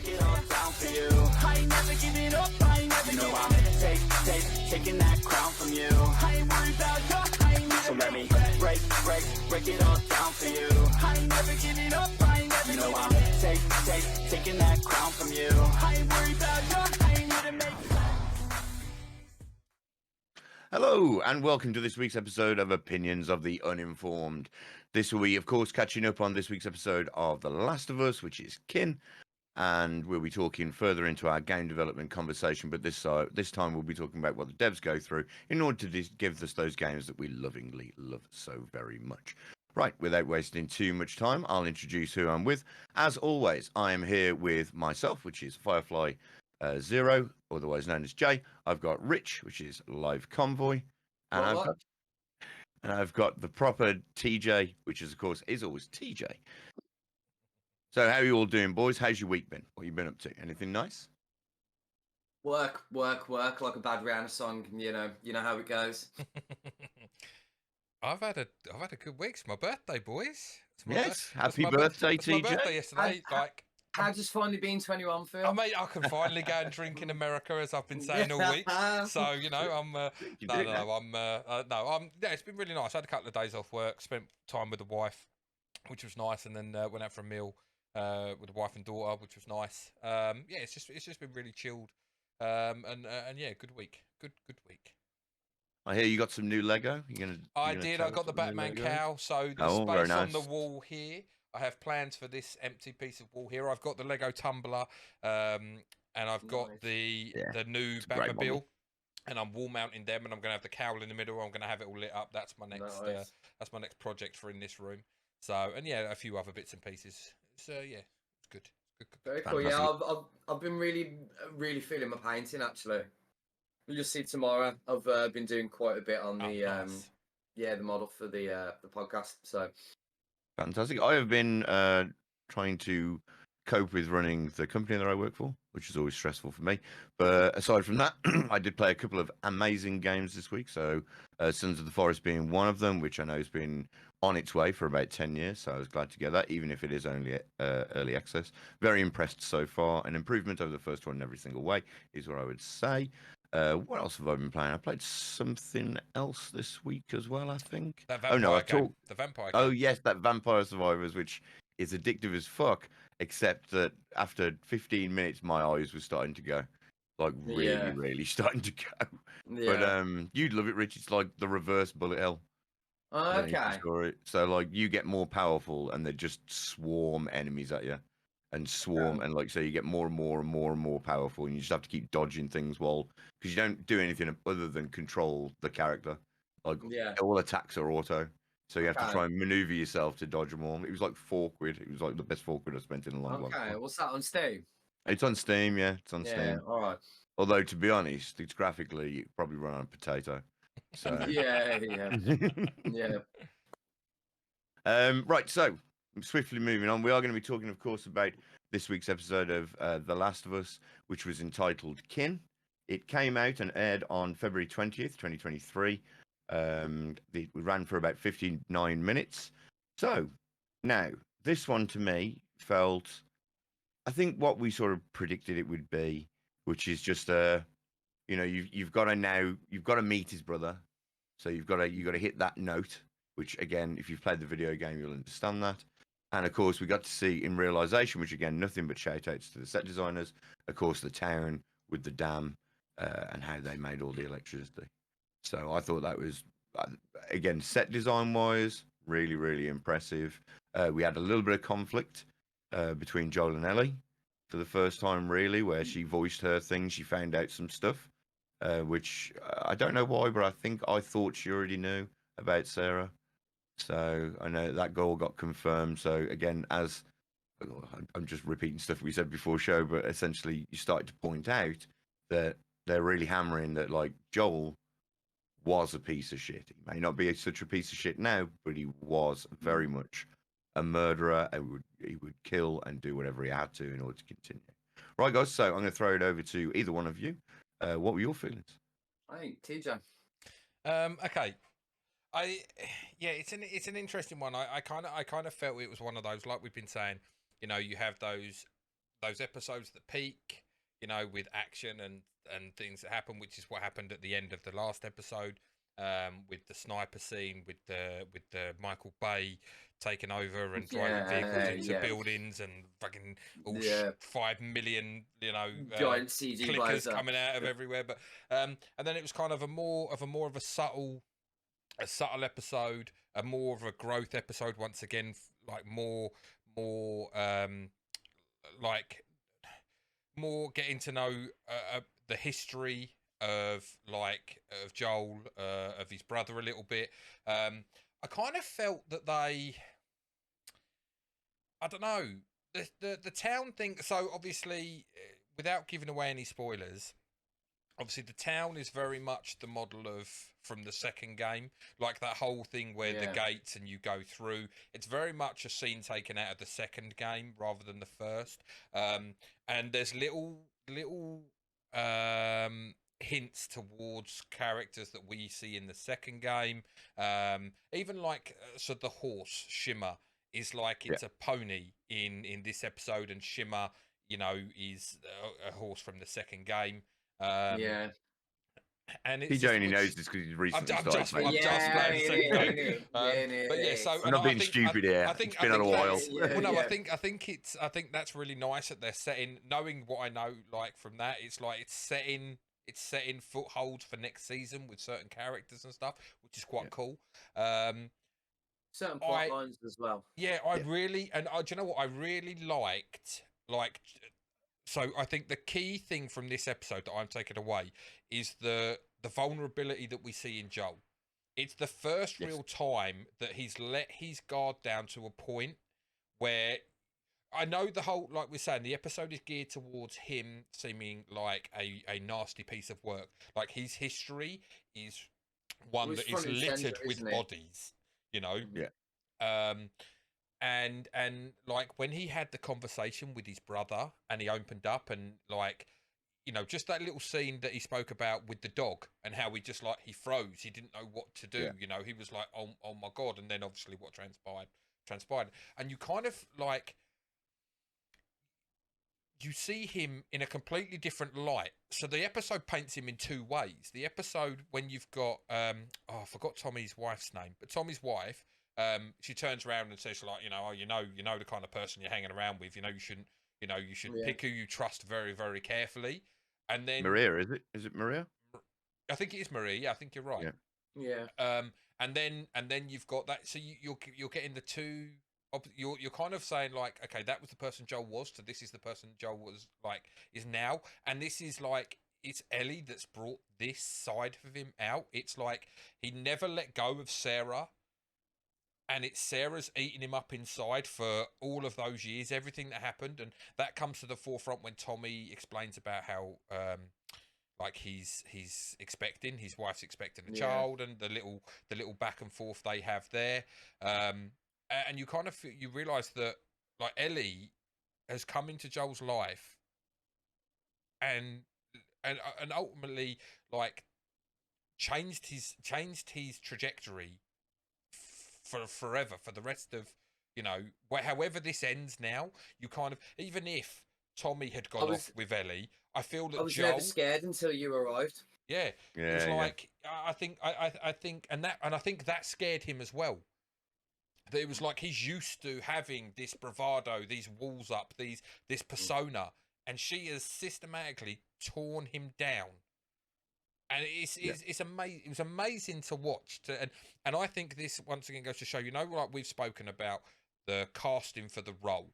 break it all down for you. I ain't never giving up, I ain't never giving up. Taking that crown from you. I ain't worried about you, I ain't never. So let me break it all down for you. I ain't never giving up, I ain't never giving up. Taking that crown from you. I ain't worried about you, I ain't here to make. Hello, and welcome to this week's episode of Opinions of the Uninformed. This will be, of course, catching up on this week's episode of The Last of Us, which is Kin, and we'll be talking further into our game development conversation, but this time we'll be talking about what the devs go through in order to give us those games that we lovingly love so very much. Right, without wasting too much time, I'll introduce who I'm with. As always, I am here with myself, which is Firefly Zero, otherwise known as Jay. I've got Rich, which is Live Convoy, and I've got the proper TJ, which is of course is always TJ. So how are you all doing, boys? How's your week been? What you been up to? Anything nice? Work like a bad Rihanna song. You know how it goes. I've had a good week. It's my birthday, boys. Yes, happy birthday, TJ. My birthday yesterday. How just finally being 21, Phil? Oh, mate, I can finally go and drink in America, as I've been saying all week. So I'm yeah, it's been really nice. I had a couple of days off work, spent time with the wife, which was nice, and then went out for a meal with the wife and daughter, which was nice. Yeah, it's just been really chilled, and yeah, good week, good week. I hear you got some new Lego. I did. I got the Batman cowl. So the space on the wall here. I have plans for this empty piece of wall here. I've got the Lego tumbler, and I've got the new Batmobile, and I'm wall mounting them, and I'm going to have the cowl in the middle. I'm going to have it all lit up. That's my next. That's my next project for in this room. So, and yeah, a few other bits and pieces. So yeah, it's good. Very cool. Yeah, I've been really feeling my painting actually. You'll see tomorrow. I've been doing quite a bit on the the model for the podcast. So. Fantastic. I have been trying to cope with running the company that I work for, which is always stressful for me. But aside from that, I did play a couple of amazing games this week. So Sons of the Forest being one of them, which I know has been on its way for about 10 years. So I was glad to get that, even if it is only early access. Very impressed so far. An improvement over the first one in every single way is what I would say. What else have I been playing? I played something else this week as well, I think. The vampire game. Oh, yes, that Vampire Survivors, which is addictive as fuck, except that after 15 minutes, my eyes were starting to go. Like, really starting to go. Yeah. But you'd love it, Rich. It's like the reverse bullet hell. Oh, okay. So, like, you get more powerful, and they just swarm enemies at you. And swarm, and like so, you get more and more powerful, and you just have to keep dodging things because you don't do anything other than control the character. Like all attacks are auto, so you have to try and maneuver yourself to dodge them all. It was like £4. It was like the best £4 I spent in a long time. Okay, what's that on Steam? It's on Steam, yeah. It's on Steam. Yeah, all right. Although to be honest, it's graphically you probably run on a potato. So yeah. Right, so. Swiftly moving on, we are going to be talking, of course, about this week's episode of The Last of Us, which was entitled Kin. It came out and aired on February 20th, 2023. It ran for about 59 minutes. So, now, this one to me felt, I think, what we sort of predicted it would be, which is just, you've got to meet his brother. So you've got to hit that note, which, again, if you've played the video game, you'll understand that. And, of course, we got to see in realization, which, again, nothing but shout-outs to the set designers, of course, the town with the dam and how they made all the electricity. So I thought that was, again, set design-wise, really, really impressive. We had a little bit of conflict between Joel and Ellie for the first time, really, where she voiced her thing. She found out some stuff, which I don't know why, but I thought she already knew about Sarah. So I know that goal got confirmed. So again, as I'm just repeating stuff we said before show, but essentially you started to point out that they're really hammering that like Joel was a piece of shit. He may not be such a piece of shit now, but he was very much a murderer. He would kill and do whatever he had to in order to continue. Right, guys. So I'm going to throw it over to either one of you. What were your feelings? I think TJ. Okay. It's an interesting one. I kind of felt it was one of those, like we've been saying, you have those those episodes that peak, with action and things that happen, which is what happened at the end of the last episode, with the sniper scene, with the Michael Bay taking over and driving vehicles into buildings and fucking 5 million, giant CG clickers visor coming out of everywhere. But and then it was kind of a more of a subtle episode, a more of a growth episode once again, like more like more getting to know the history of Joel, of his brother a little bit. I kind of felt that I don't know, the town thing. So obviously, without giving away any spoilers, obviously the town is very much the model of from the second game, like that whole thing where the gates and you go through. It's very much a scene taken out of the second game rather than the first. And there's little hints towards characters that we see in the second game. Even so the horse Shimmer is like it's a pony in this episode, and Shimmer, is a horse from the second game. And it's PJ only knows this because he's recently started. I'm just playing the second game. But yeah, so I'm not being stupid here. It's been on a while. I think that's really nice that they're setting, knowing what I know, from that, it's setting footholds for next season with certain characters and stuff, which is quite cool. Certain plot lines as well. Yeah, really, and do you know what I really liked? So I think the key thing from this episode that I'm taking away is the vulnerability that we see in Joel. It's the first real time that he's let his guard down to a point where I know the whole, like we're saying, the episode is geared towards him seeming like a nasty piece of work. Like his history is one that is littered with bodies, And when he had the conversation with his brother and he opened up and just that little scene that he spoke about with the dog and how he just he froze. He didn't know what to do. He was like, oh my God. And then obviously what transpired. And you kind of you see him in a completely different light. So the episode paints him in two ways. The episode when you've got, I forgot Tommy's wife's name, but Tommy's wife, she turns around and says you know the kind of person you're hanging around with. You should pick who you trust very, very carefully. And then Maria, is it? Is it Maria? I think it is Maria. Yeah, I think you're right. Yeah. And then you've got that. So you're getting the two. You're kind of saying okay, that was the person Joel was. So this is the person Joel was is now. And this is it's Ellie that's brought this side of him out. It's he never let go of Sarah. And it's Sarah's eating him up inside for all of those years, everything that happened. And that comes to the forefront when Tommy explains about how, he's expecting, his wife's expecting a child, and the little back and forth they have there. And you kind of, you realize that, Ellie has come into Joel's life and ultimately, changed his trajectory for forever, for the rest of, however this ends now, you kind of, even if Tommy had gone off with Ellie, I feel that I was Joel, never scared until you arrived. Yeah, it's I think, and I think that scared him as well. That it was he's used to having this bravado, these walls up, this persona, and she has systematically torn him down. And it's amazing. It was amazing to watch. And I think this once again goes to show, we've spoken about the casting for the role.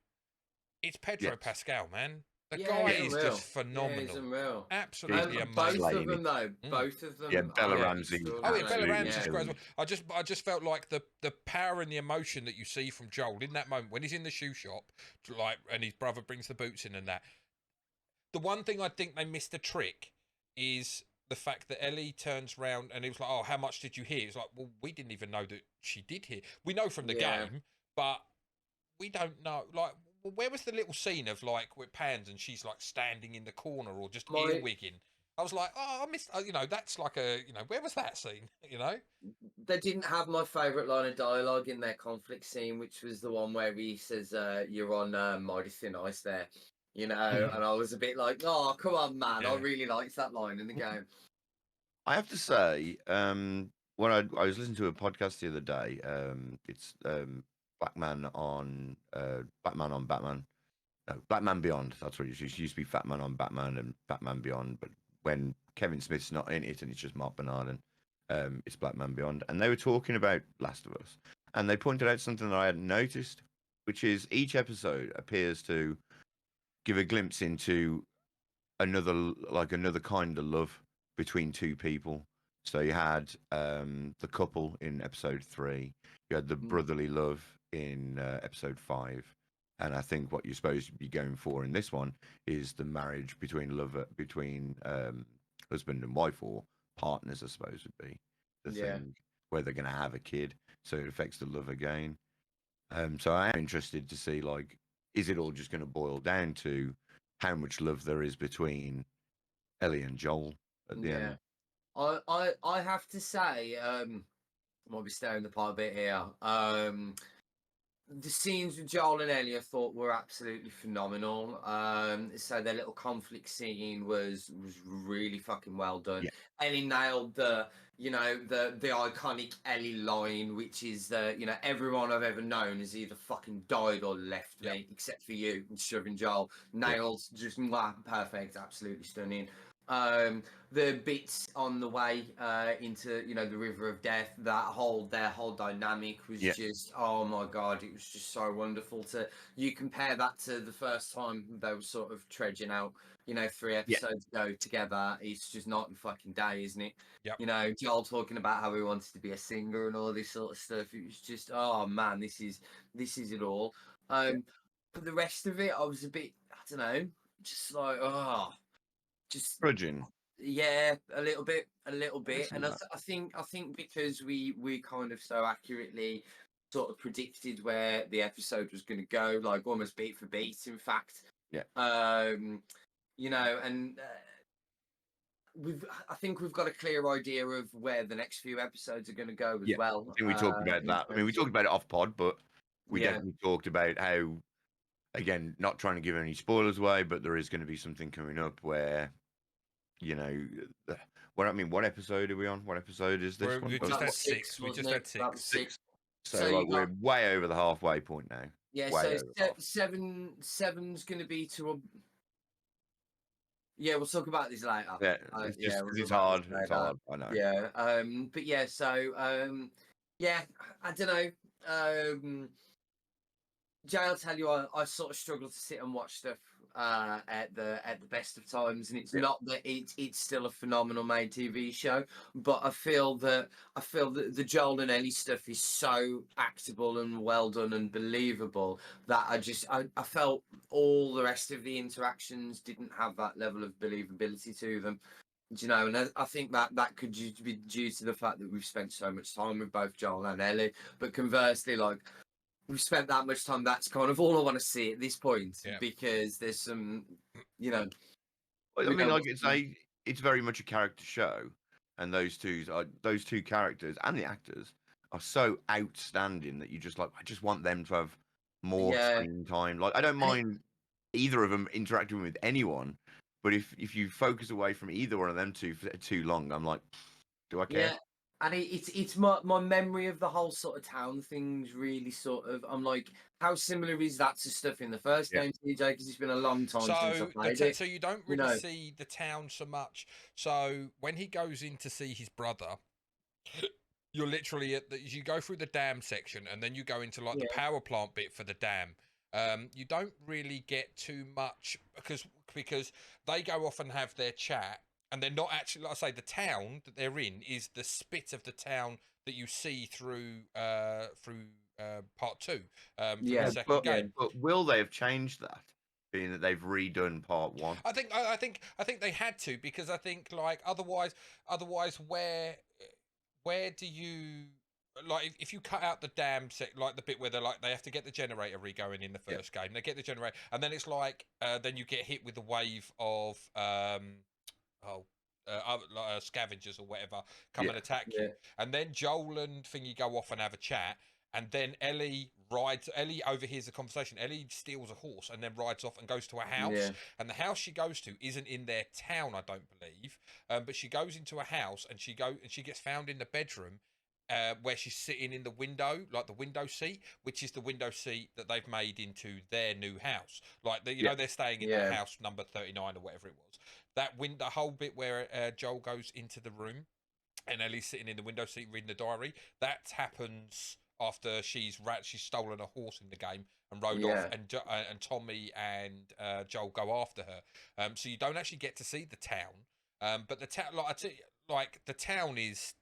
It's Pedro Pascal, man. The guy is just phenomenal. Yeah, he's unreal. Absolutely amazing. Both of them, though. Both of them. Yeah, Bella Ramsey. Oh, yeah, Bella Ramsey's great as well. I just felt like the power and the emotion that you see from Joel in that moment when he's in the shoe shop, and his brother brings the boots in and that. The one thing I think they missed a trick is the fact that Ellie turns around and it was oh, how much did you hear? It's well, we didn't even know that she did hear. We know from the game, but we don't know. Where was the little scene of with pans and she's standing in the corner or just earwigging? I was oh, I missed. That's where was that scene? They didn't have my favourite line of dialogue in their conflict scene, which was the one where he says, "You're on mighty thin ice there." you know, and I was a bit like, oh, come on, man. Yeah. I really liked that line in the game. I have to say, when I was listening to a podcast the other day, it's Batman on Batman. No, Batman Beyond. That's what it used to be. Batman on Batman and Batman Beyond. But when Kevin Smith's not in it and it's just Mark Bernard and it's Batman Beyond, and they were talking about Last of Us, and they pointed out something that I hadn't noticed, which is each episode appears to give a glimpse into another kind of love between two people. So you had the couple in episode 3. You had the brotherly love in episode 5. And I think what you're supposed to be going for in this one is the marriage between husband and wife, or partners, I suppose would be the thing, where they're going to have a kid. So it affects the love again. So I am interested to see, like, is it all just going to boil down to how much love there is between Ellie and Joel at the end? I have to say, I might be stirring the pot a bit here. The scenes with Joel and Ellie I thought were absolutely phenomenal. So their little conflict scene was really fucking well done. Yeah. Ellie nailed the iconic Ellie line, which is everyone I've ever known has either fucking died or left me, except for you, and shoving Joel. Nailed, just perfect, absolutely stunning. The bits on the way into the River of Death, their whole dynamic was just, oh my god, it was just so wonderful. You compare that to the first time they were sort of trudging out 3 episodes ago together. It's just not a fucking day, isn't it? Yep. Joel talking about how he wanted to be a singer and all this sort of stuff. It was just, oh man, this is it all. For the rest of it, I was a bit, I don't know, just like, just Grudging. Yeah, a little bit, and I think because we kind of so accurately sort of predicted where the episode was going to go, like almost beat for beat, in fact. Yeah. And I think we've got a clear idea of where the next few episodes are going to go as well. I think we talked about that. I mean, we talked about it off pod, but we definitely talked about how, again, not trying to give any spoilers away, but there is going to be something coming up where, what episode are we on? What episode is this one? We just had 6. We just had 6. So we're way over the halfway point now. Yeah, seven's going to be to Yeah, we'll talk about this later. Yeah, it's hard. It's hard. I know. Yeah, but yeah, so yeah, I don't know. Jay, I'll tell you, I sort of struggle to sit and watch stuff at the best of times, and it's not that it's still a phenomenal made TV show, but I feel that the Joel and Ellie stuff is so actable and well done and believable that I felt all the rest of the interactions didn't have that level of believability to them. Do you know? And I think that could be due to the fact that we've spent so much time with both Joel and Ellie, but conversely, like, we've spent that much time, that's kind of all I want to see at this point, because there's some, Well, I mean, like, it's very much a character show, and those two characters and the actors are so outstanding that you just I just want them to have more screen time. Like, I don't mind either of them interacting with anyone, but if you focus away from either one of them two for too long, I'm like, do I care? Yeah. And it's my memory of the whole sort of town things really sort of, I'm like, how similar is that to stuff in the first game, TJ? Because it's been a long time since I played it. So you don't really see the town so much. So when he goes in to see his brother, you're literally you go through the dam section, and then you go into like the power plant bit for the dam. You don't really get too much because they go off and have their chat. And they're not actually, like I say, the town that they're in is the spit of the town that you see through part 2. The second game. But will they have changed that, being that they've redone part 1? I think they had to, because I think, like, otherwise where do you, like, if you cut out the dam like the bit where they have to get the generator re-going in the first game, they get the generator, and then it's like then you get hit with a wave of scavengers or whatever come and attack you, and then Joel and Thingy go off and have a chat, and then Ellie overhears the conversation. Ellie steals a horse and then rides off and goes to a house. And the house she goes to isn't in their town, I don't believe. But she goes into a house and she gets found in the bedroom where she's sitting in the window, like the window seat, which is the window seat that they've made into their new house. Like know, they're staying in that house number 39 or whatever it was. That the whole bit where Joel goes into the room and Ellie's sitting in the window seat reading the diary. That happens after she's stolen a horse in the game and rode off, and Tommy and Joel go after her. So you don't actually get to see the town, but the town, like the town is.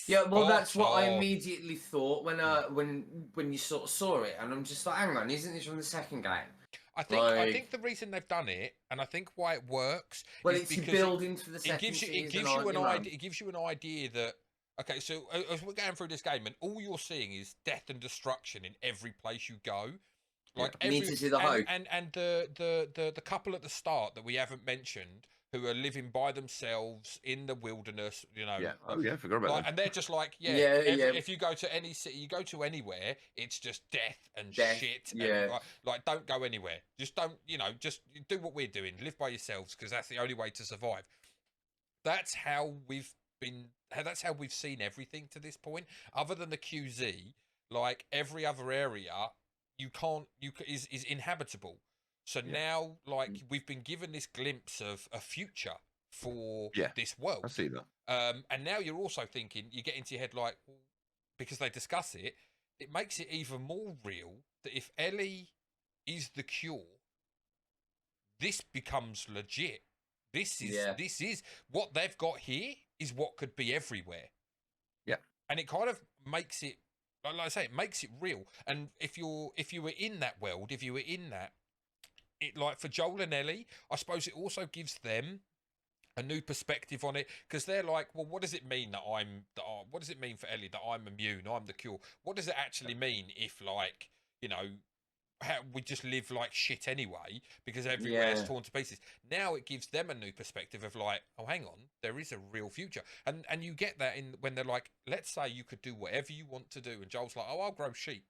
Yeah, well, that's what I immediately thought when you sort of saw it, and I'm just like, hang on, isn't this from the second game? I think the reason they've done it, and I think why it works, well, it's building for the second season. It gives you an idea. It gives you an idea that okay, so as we're going through this game, and all you're seeing is death and destruction in every place you go. Like you need to see the hope. And the couple at the start that we haven't mentioned, who are living by themselves in the wilderness, you know. Yeah. Oh yeah, I forgot about that. And they're just like, if you go to any city, you go to anywhere, it's just death and shit. Yeah. And, like, don't go anywhere. Just don't, just do what we're doing. Live by yourselves, because that's the only way to survive. That's how we've seen everything to this point. Other than the QZ, like every other area, is inhabitable. So now, like, we've been given this glimpse of a future for this world. I see that. And now you're also thinking, you get into your head like, well, because they discuss it, it makes it even more real that if Ellie is the cure, this becomes legit. This is what they've got here is what could be everywhere. Yeah. And it kind of makes it, like I say, it makes it real. And if you were in that world, if you were in that, it, like for Joel and Ellie, I suppose it also gives them a new perspective on it, because they're like, well, what does it mean what does it mean for Ellie that I'm immune, I'm the cure? What does it actually mean if, like, we just live like shit anyway because everywhere's torn to pieces? Now it gives them a new perspective of like, oh, hang on, there is a real future. And you get that when they're like, let's say you could do whatever you want to do, and Joel's like, oh, I'll grow sheep.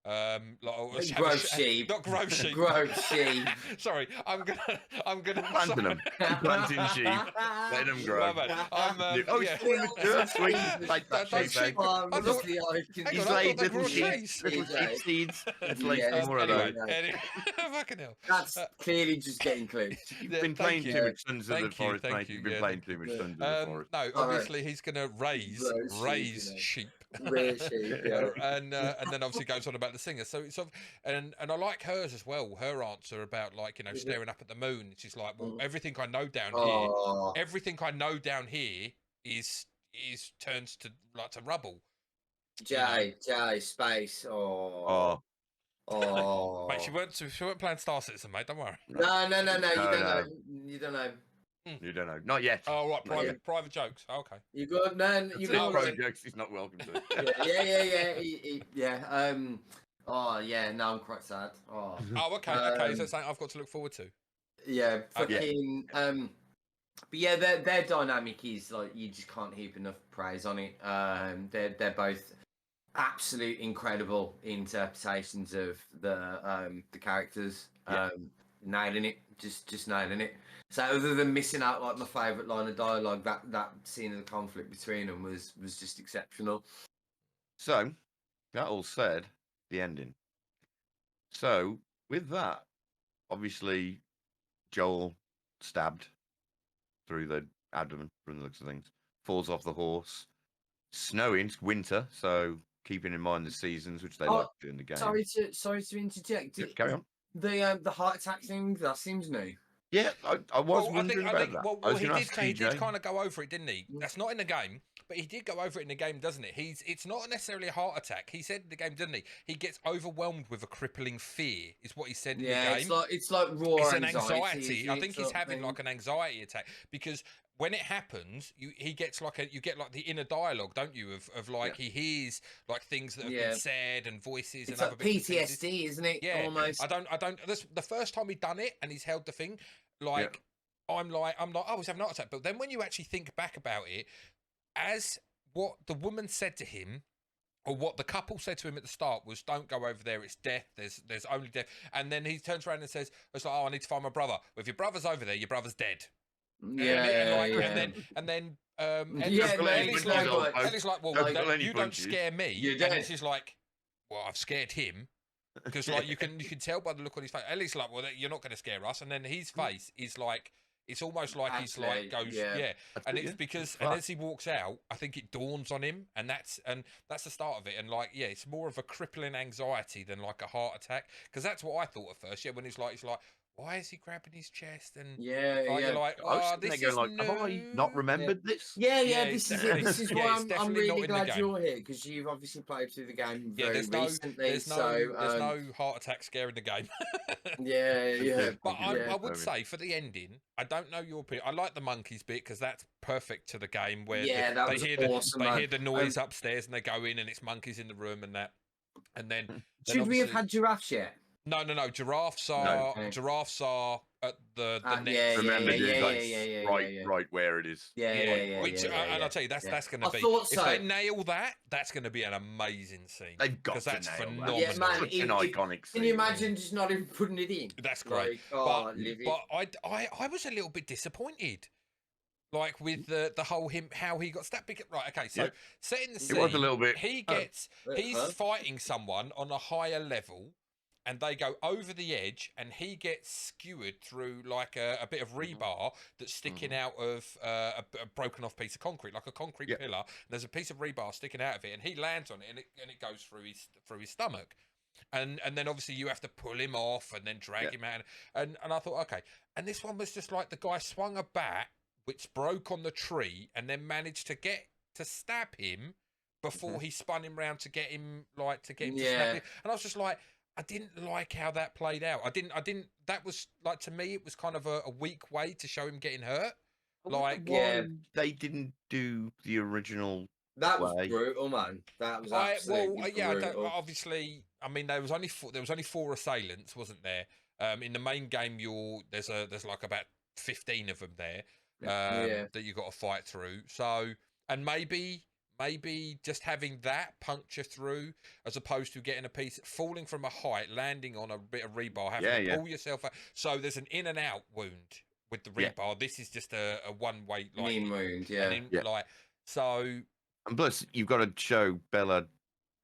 Grow sheep. Not grow sheep. Grow sheep. Sorry, I'm gonna planting them. Planting sheep. Let them grow. Sweet. Like that sheep. He's laid little sheep seeds. Let's lay some more of those. Fucking hell. That's clearly just getting close. You've been playing too much Sons of the Forest, mate. You've been playing too much Sons of the Forest. No, obviously he's gonna raise sheep. And then obviously goes on about the singer. So it's and I like hers as well. Her answer about, like, staring up at the moon. She's like, well, everything I know down here is turns to like to rubble. Jay, space. Mate, she weren't playing Star Citizen, mate. Don't worry. No. You don't know. You don't know. Not yet. Oh, right. Private jokes. Oh, okay. You got private jokes. He's not welcome to. Yeah. Oh, yeah. No, I'm quite sad. Oh. Okay. Okay. So it's something I've got to look forward to. Yeah. Fucking. But yeah, their dynamic is like, you just can't heap enough praise on it. They're both absolute incredible interpretations of the characters. Nailing it. Just nailing it. So other than missing out, like, my favourite line of dialogue, that scene of the conflict between them was just exceptional. So, that all said, the ending. So, with that, obviously, Joel stabbed through the abdomen, from the looks of things, falls off the horse. Snowing, it's winter, so keeping in mind the seasons, which they like to do in the game. Sorry to interject. Carry on. The heart attack thing, that seems new. Yeah, I was wondering about that. Well, he did kind of go over it, didn't he? That's not in the game, but he did go over it in the game, doesn't it? It's not necessarily a heart attack. He said in the game, didn't he? He gets overwhelmed with a crippling fear, is what he said in the game. It's like raw it's anxiety. An anxiety. I think he's having like an anxiety attack, because when it happens, he gets you get like the inner dialogue, don't you? Of like, he hears like things that have been said and voices. It's and like PTSD, isn't it? Yeah, almost. I don't. This, the first time he'd done it and he's held the thing, like, I'm like, oh, he's having a heart attack. But then when you actually think back about it, as what the woman said to him, or what the couple said to him at the start was, "Don't go over there. It's death. There's only death." And then he turns around and says, "It's like, oh, I need to find my brother. Well, if your brother's over there, your brother's dead." And then Ellie's like, "Well, you don't scare me." And then she's like, "Well, I've scared him." Because like you can tell by the look on his face. Ellie's like, "Well, you're not going to scare us." And then his face is like, it's almost like he's like goes, and it's because, and as he walks out, I think it dawns on him, and that's the start of it. And like, it's more of a crippling anxiety than like a heart attack, because that's what I thought at first. Yeah, when he's like, why is he grabbing his chest? And you're like, oh, this is new. Have I not remembered this? This is why I'm really glad you're here, because you've obviously played through the game very recently. There's no heart attack scare in the game. But I would say for the ending, I don't know your opinion. I like the monkeys bit because that's perfect to the game, where they hear the noise upstairs and they go in and it's monkeys in the room and that. And then should we have had giraffes yet? No. Giraffes are at the next. Remember, right where it is. And I'll tell you, that's going to be. If they nail that, that's going to be an amazing scene. They've got to that's nail phenomenal. That. Such an iconic scene. Can you imagine just not even putting it in? That's great. But I was a little bit disappointed. Like with the whole how he got stabbed. Right, okay, so setting the scene. It was a little bit. He's fighting someone on a higher level. And they go over the edge, and he gets skewered through like a bit of rebar that's sticking out of a broken off piece of concrete, like a concrete pillar. And there's a piece of rebar sticking out of it, and he lands on it, and it goes through his stomach. And then obviously you have to pull him off and then drag him out. And I thought, okay. And this one was just like the guy swung a bat, which broke on the tree, and then managed to stab him before he spun him round to get him to snap him. And I was just like, I didn't like how that played out. I didn't. That was like, to me, it was kind of a weak way to show him getting hurt. Like, they didn't do the original. That was brutal, man. That was absolutely brutal. Obviously, I mean, there was only 4 assailants, wasn't there? In the main game, there's like about 15 of them there that you got to fight through. So, and maybe just having that puncture through, as opposed to getting a piece falling from a height, landing on a bit of rebar, having to pull yourself out. So there's an in and out wound with the rebar. This is just a one way wound. So. And plus, you've got to show Bella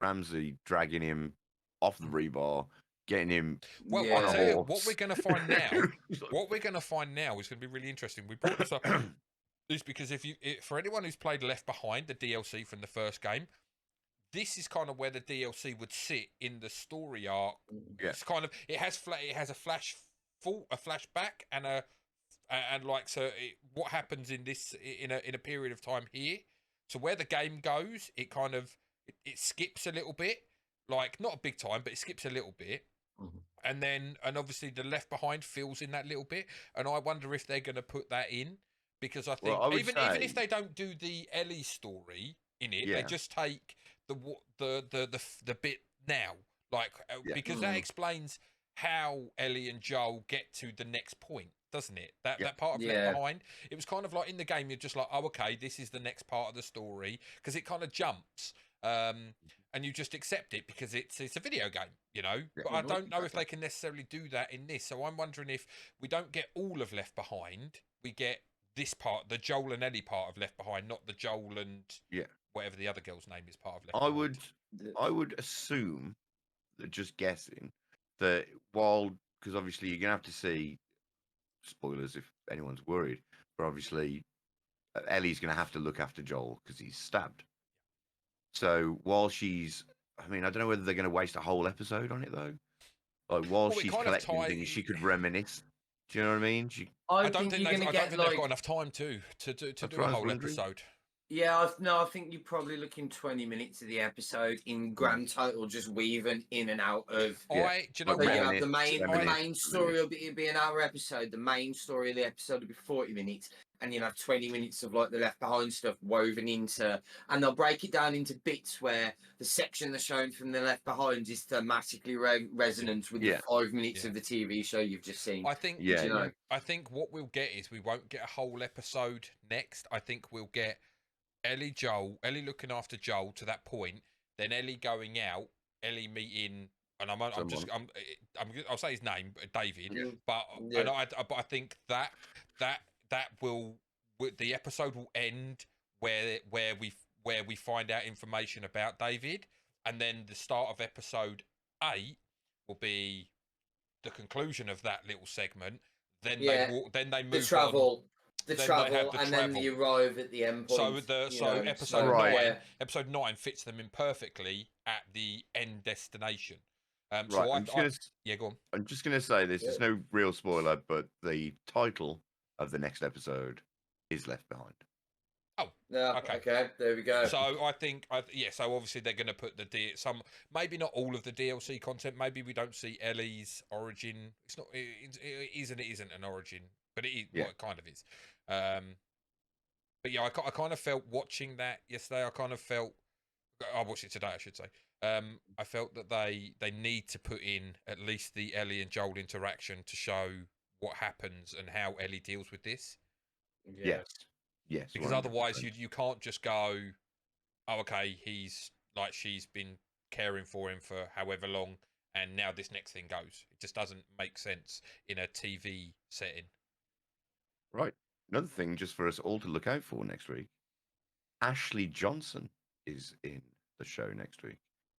Ramsey dragging him off the rebar, getting him. Well, I'll tell you what we're going to find now. What we're going to find now is going to be really interesting. We brought this up. Is because for anyone who's played Left Behind, the DLC from the first game, this is kind of where the DLC would sit in the story arc. Yeah. It's kind of it has a flashback and what happens in this in a period of time here. So where the game goes, it kind of it skips a little bit, like not a big time, but it skips a little bit. And obviously the Left Behind fills in that little bit, and I wonder if they're going to put that in. Because I think even if they don't do the Ellie story in it, they just take the bit now, because that explains how Ellie and Joel get to the next point, doesn't it? That part of Left Behind, it was kind of like in the game, you're just like, oh, okay, this is the next part of the story, because it kind of jumps, and you just accept it because it's a video game, you know. But I don't know if they can necessarily do that in this. So I'm wondering if we don't get all of Left Behind, we get this part, the Joel and Ellie part of Left Behind, not the Joel and whatever the other girl's name is part of Left Behind. I would assume that, just guessing, that because obviously you're gonna have to see spoilers if anyone's worried, but obviously Ellie's gonna have to look after Joel because he's stabbed. So while she's, I mean, I don't know whether they're gonna waste a whole episode on it though. Like while she's collecting things, she could reminisce. Do you know what I mean? I don't think they've got enough time to do a whole episode. Yeah, I think you're probably looking 20 minutes of the episode in grand total, just weaving in and out of. The main story will be an hour episode. The main story of the episode will be 40 minutes, and you'll have 20 minutes of like the Left Behind stuff woven into, and they'll break it down into bits where the section they're showing from the Left Behind is thematically resonant with the 5 minutes of the TV show you've just seen. I think, I think what we'll get is we won't get a whole episode next. I think we'll get Ellie looking after Joel to that point, then Ellie going out, Ellie meeting, and I'll say his name, David, but I think that the episode will end where we find out information about David, and then the start of episode 8 will be the conclusion of that little segment. Then they move the travel, and then they arrive at the end point. So episode 9 fits them in perfectly at the end destination. Go on. I'm just gonna say this. It's no real spoiler, but the title of the next episode is Left Behind. Oh, yeah. Okay, there we go. So I think, so obviously they're going to put maybe not all of the DLC content. Maybe we don't see Ellie's origin. It's not. It isn't an origin, but it kind of is. But yeah, I kind of felt watching that yesterday. I watched it today, I should say. I felt that they need to put in at least the Ellie and Joel interaction to show what happens and how Ellie deals with this. Yes. Because 100%. Otherwise you can't just go, oh, okay, she's been caring for him for however long, and now this next thing goes. It just doesn't make sense in a TV setting. Right. Another thing just for us all to look out for next week. Ashley Johnson is in the show next week.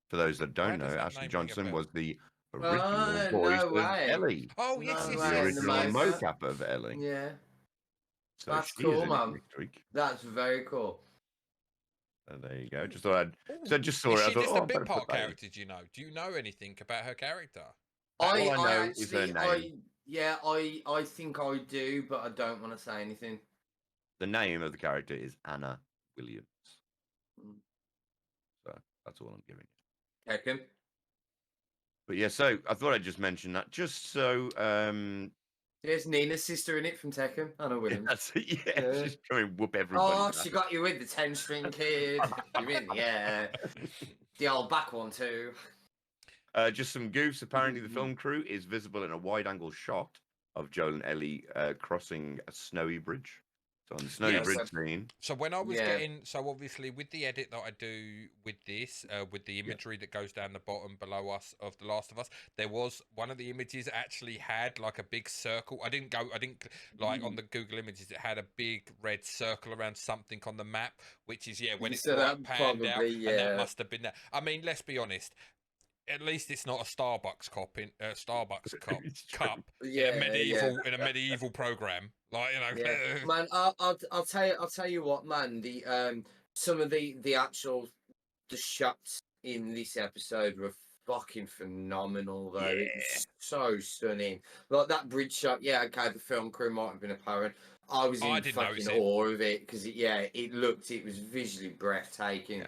For those that don't know, Ashley Johnson was the original voice of Ellie. Oh, yes. The original mocap of Ellie. Yeah. So that's cool, man. Next week. That's very cool. So there you go. Just thought I just saw it. Is she just a bit part character? Do you know anything about her character? All I know is her name. I think I do, but I don't want to say anything. The name of the character is Anna Williams. So that's all I'm giving you. Tekken. But yeah, so I thought I'd just mention that just so there's Nina's sister in it from Tekken. Anna Williams. She's trying to whoop everybody. Oh, she got you with the 10-string kid. You're in, the old back one too. Just some goofs. Apparently, the film crew is visible in a wide-angle shot of Joel and Ellie crossing a snowy bridge. So on the snowy bridge scene. So when I was getting, obviously with the edit that I do with this, with the imagery that goes down the bottom below us of The Last of Us, there was one of the images actually had like a big circle. I didn't like on the Google images. It had a big red circle around something on the map, which is when it's panned out, and that must have been that. I mean, let's be honest. At least it's not a Starbucks cup in in a medieval program, like Man, I'll tell you what, man. The some of the actual shots in this episode were fucking phenomenal, though. It's so stunning. Like that bridge shot. Yeah, okay, the film crew might have been apparent. I was in fucking awe of it because it was visually breathtaking.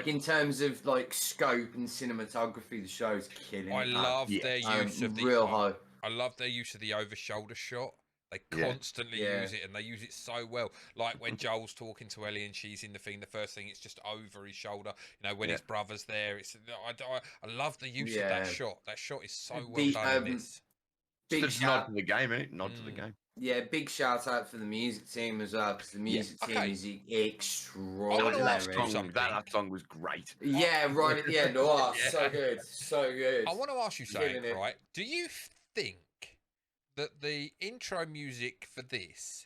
In terms of like scope and cinematography, the show's killing. I love their use of I love their use of the over shoulder shot. They constantly use it, and they use it so well. Like when Joel's talking to Ellie and she's in the thing, the first thing it's just over his shoulder. When his brother's there, I love the use of that shot. That shot is so well done in this. Big nod to the game, eh? Nod to the game. Yeah, big shout out for the music team as well, because the music team is extraordinary. That song was great. Yeah, right at the end. Oh, so good. So good. I want to ask you something, right? Do you think that the intro music for this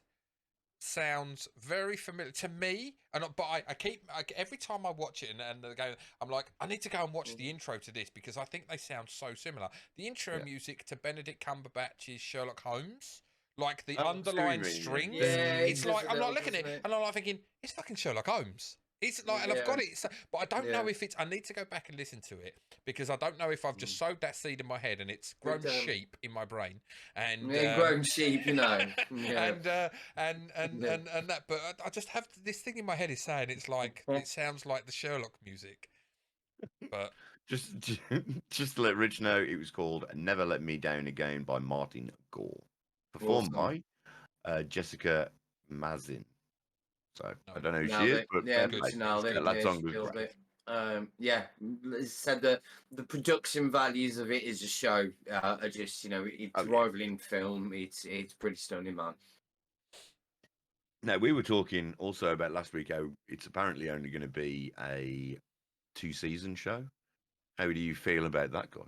sounds very familiar to me? But I keep every time I watch it and I'm like, I need to go and watch the intro to this because I think they sound so similar. The intro music to Benedict Cumberbatch's Sherlock Holmes. Like the underlying strings, it's like I'm like looking at it and I'm like thinking it's fucking Sherlock Holmes. It's like, and I've got it, but I don't know if it's. I need to go back and listen to it because I don't know if I've just sowed that seed in my head and it's grown sheep in my brain. And grown sheep, and that. But I just have this thing in my head is saying it's like it sounds like the Sherlock music. But just to let Rich know, it was called "Never Let Me Down Again" by Martin Gore. Performed by Jessica Mazin. So I don't know who she is, but that song was great. Said the production values of it as a show are just it's rivaling film. It's pretty stunning, man. Now we were talking also about last week how it's apparently only going to be a 2-season show. How do you feel about that, guys?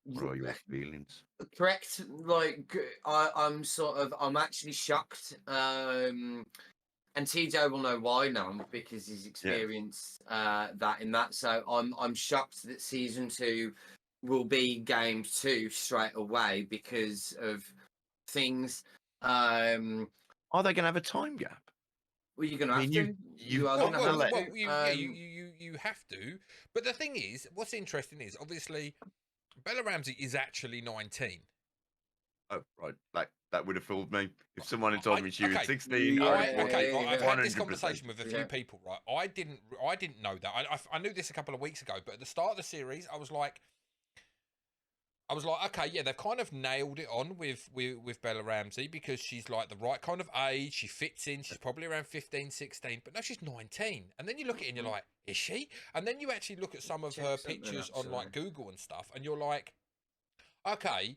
What are your feelings? Correct. Like I'm actually shocked. And TJ will know why now because he's experienced that in that. So I'm shocked that season 2 will be game 2 straight away because of things. Are they going to have a time gap? Well, you're going to have to. You are going to have to. You have to. But the thing is, what's interesting is obviously Bella Ramsey is actually 19. Oh, right. Like, that would have fooled me. If someone had told me she was 16, I've had this conversation with a few people, right? I didn't know that. I knew this a couple of weeks ago, but at the start of the series, I was like, okay, yeah, they've kind of nailed it on with Bella Ramsey because she's like the right kind of age. She fits in. She's probably around 15, 16. But no, she's 19. And then you look at it and you're like, is she? And then you actually look at some of her pictures on like Google and stuff, and you're like, okay,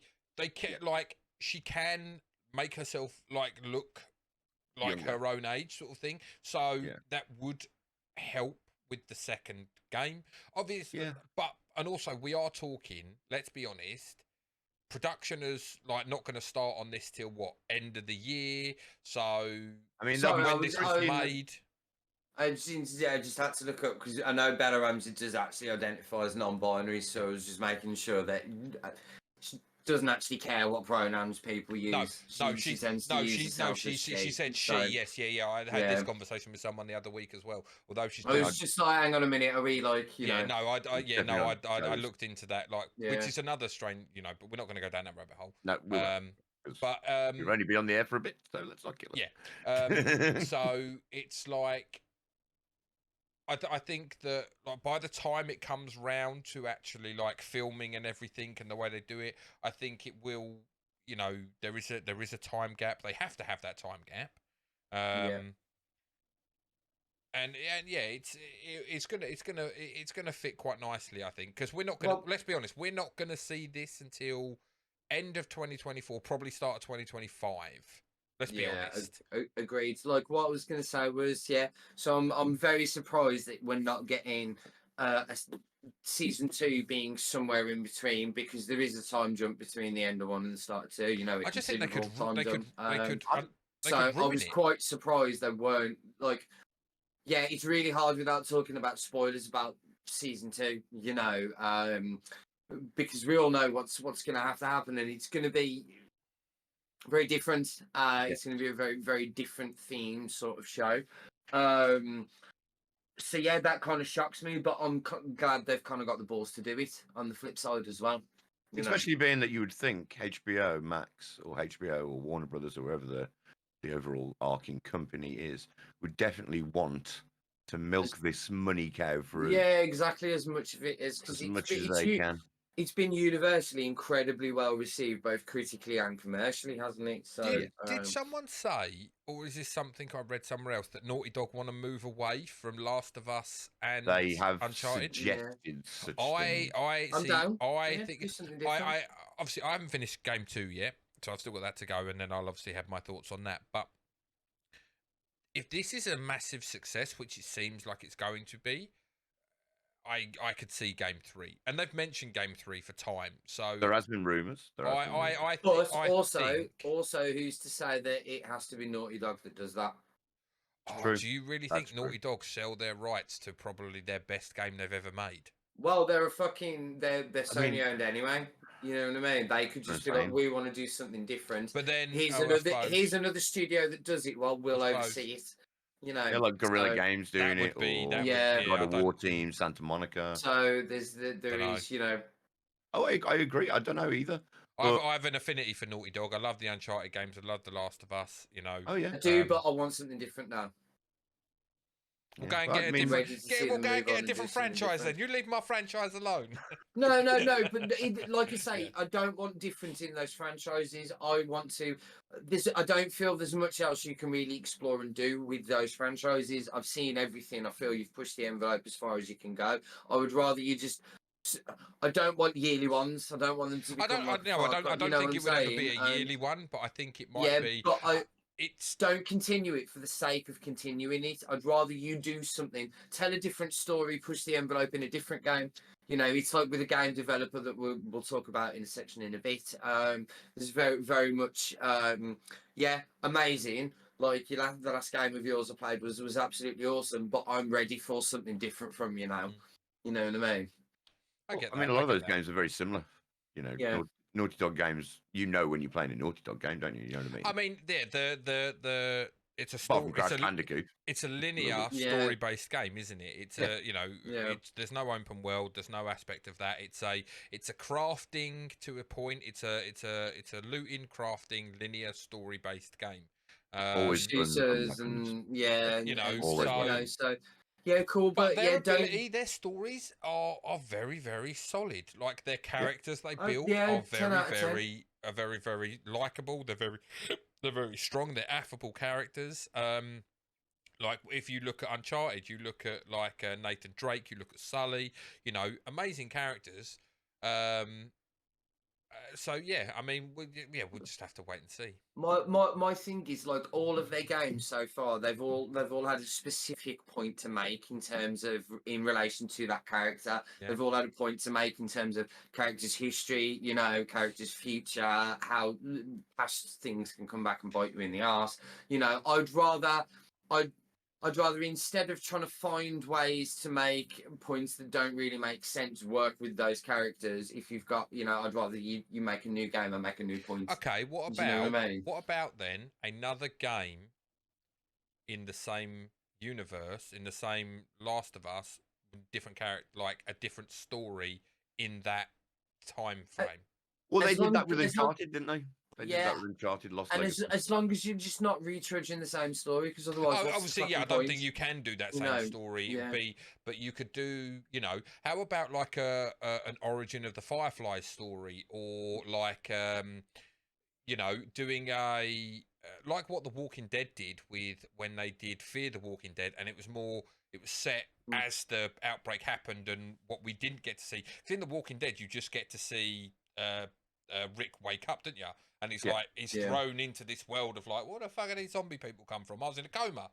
she can make herself like look like her own age sort of thing. So that would help with the second game, obviously. And also we are talking, let's be honest, production is like not going to start on this till what, end of the year. So I mean, when this was made. I just had to look up because I know Bella Ramsey does actually identify as non-binary, so I was just making sure that she doesn't actually care what pronouns people use. She said she. Yes, I had this conversation with someone the other week as well. Although she's, I was just like, hang on a minute, are we like, you know? I looked into that, like, which is another strain, but we're not going to go down that rabbit hole. No, we won't. But you've only been on the air for a bit, so let's not kill it. Yeah. So it's like. I think that like by the time it comes round to actually like filming and everything and the way they do it, I think it will. There is a time gap. They have to have that time gap. And it's gonna fit quite nicely, I think, because we're not gonna. Let's be honest, we're not gonna see this until end of 2024, probably start of 2025. Let's be honest. Agreed. Like what I was going to say was, so I'm very surprised that we're not getting a season 2 being somewhere in between because there is a time jump between the end of 1 and the start of 2. I just think they could. I was quite surprised they weren't like. Yeah, it's really hard without talking about spoilers about season 2. Because we all know what's going to have to happen, and it's going to be. Very different. It's going to be a very, very different theme sort of show. So yeah, that kind of shocks me, but I'm glad they've kind of got the balls to do it on the flip side as well. Especially being that you would think HBO Max or HBO or Warner Brothers or whoever the overall arcing company is would definitely want to milk this money cow for exactly as much of it as much as they can. It's been universally incredibly well received, both critically and commercially, hasn't it? So, did someone say, or is this something I read somewhere else, that Naughty Dog want to move away from Last of Us and they have Uncharted? Suggested such I'm down. I think I obviously I haven't finished game 2 yet, so I've still got that to go, and then I'll obviously have my thoughts on that. But if this is a massive success, which it seems like it's going to be, I could see game 3, and they've mentioned game 3 for time. So there has been rumours. Also, who's to say that it has to be Naughty Dog that does that? Do you really think Naughty Dog sell their rights to probably their best game they've ever made? Well, they're Sony owned anyway. You know what I mean? They could just be like, we want to do something different. But then here's another studio that does it. Well, we'll oversee it. They're like Guerrilla Games doing it, God of War Team, Santa Monica. So there is. Oh, I agree. I don't know either. I have an affinity for Naughty Dog. I love the Uncharted games. I love The Last of Us. Oh yeah, I do, but I want something different now. We'll go and get a different franchise then. You leave my franchise alone. No. But like I say, I don't want different in those franchises. I want to. I don't feel there's much else you can really explore and do with those franchises. I've seen everything. I feel you've pushed the envelope as far as you can go. I would rather you just. I don't want yearly ones. I don't want them to be. I don't think it would ever be a yearly one, but I think it might be. But don't continue it for the sake of continuing it. I'd rather you do something, tell a different story, push the envelope in a different game. You know, it's like with a game developer that we'll talk about in a section in a bit. There's very much, amazing. Like the last game of yours I played was absolutely awesome, but I'm ready for something different from you now. You know what I mean? I get that. I mean, a lot of those games are very similar. You know, Naughty Dog games. You know when you're playing a Naughty Dog game, don't you? You know what I mean? The it's a story. It's a linear story-based game, isn't it? It's there's no open world. There's no aspect of that. It's a crafting to a point. It's a looting, crafting, linear story-based game. Always shooters and so cool, but their ability, their stories are very, very solid. Like their characters they build are very likable. They're very strong. They're affable characters. Like if you look at Uncharted, you look at like Nathan Drake, you look at Sully. You know, amazing characters. So yeah, I mean, we'll just have to wait and see. My thing is like all of their games so far, they've all had a specific point to make in relation to that character. Yeah. They've all had a point to make in terms of character's history, you know, character's future, how past things can come back and bite you in the arse. You know, I'd rather instead of trying to find ways to make points that don't really make sense work with those characters, if you've got, you know, I'd rather you make a new game and make a new point. Okay, what about then another game in the same universe, in the same Last of Us, different character, like a different story in that time frame? Well, they did that with Uncharted, didn't they? They did that with Uncharted, Lost Legacy. As long as you're just not retreading the same story, because otherwise, obviously, I don't think you can do that same story. But you could do, you know, how about like an origin of the Firefly story, or like, you know, doing a like what The Walking Dead did with when they did Fear the Walking Dead, and it was set as the outbreak happened, and what we didn't get to see. Because in The Walking Dead, you just get to see Rick wake up, didn't you? And he's like, he's thrown into this world of like, where the fuck are these zombie people come from? I was in a coma.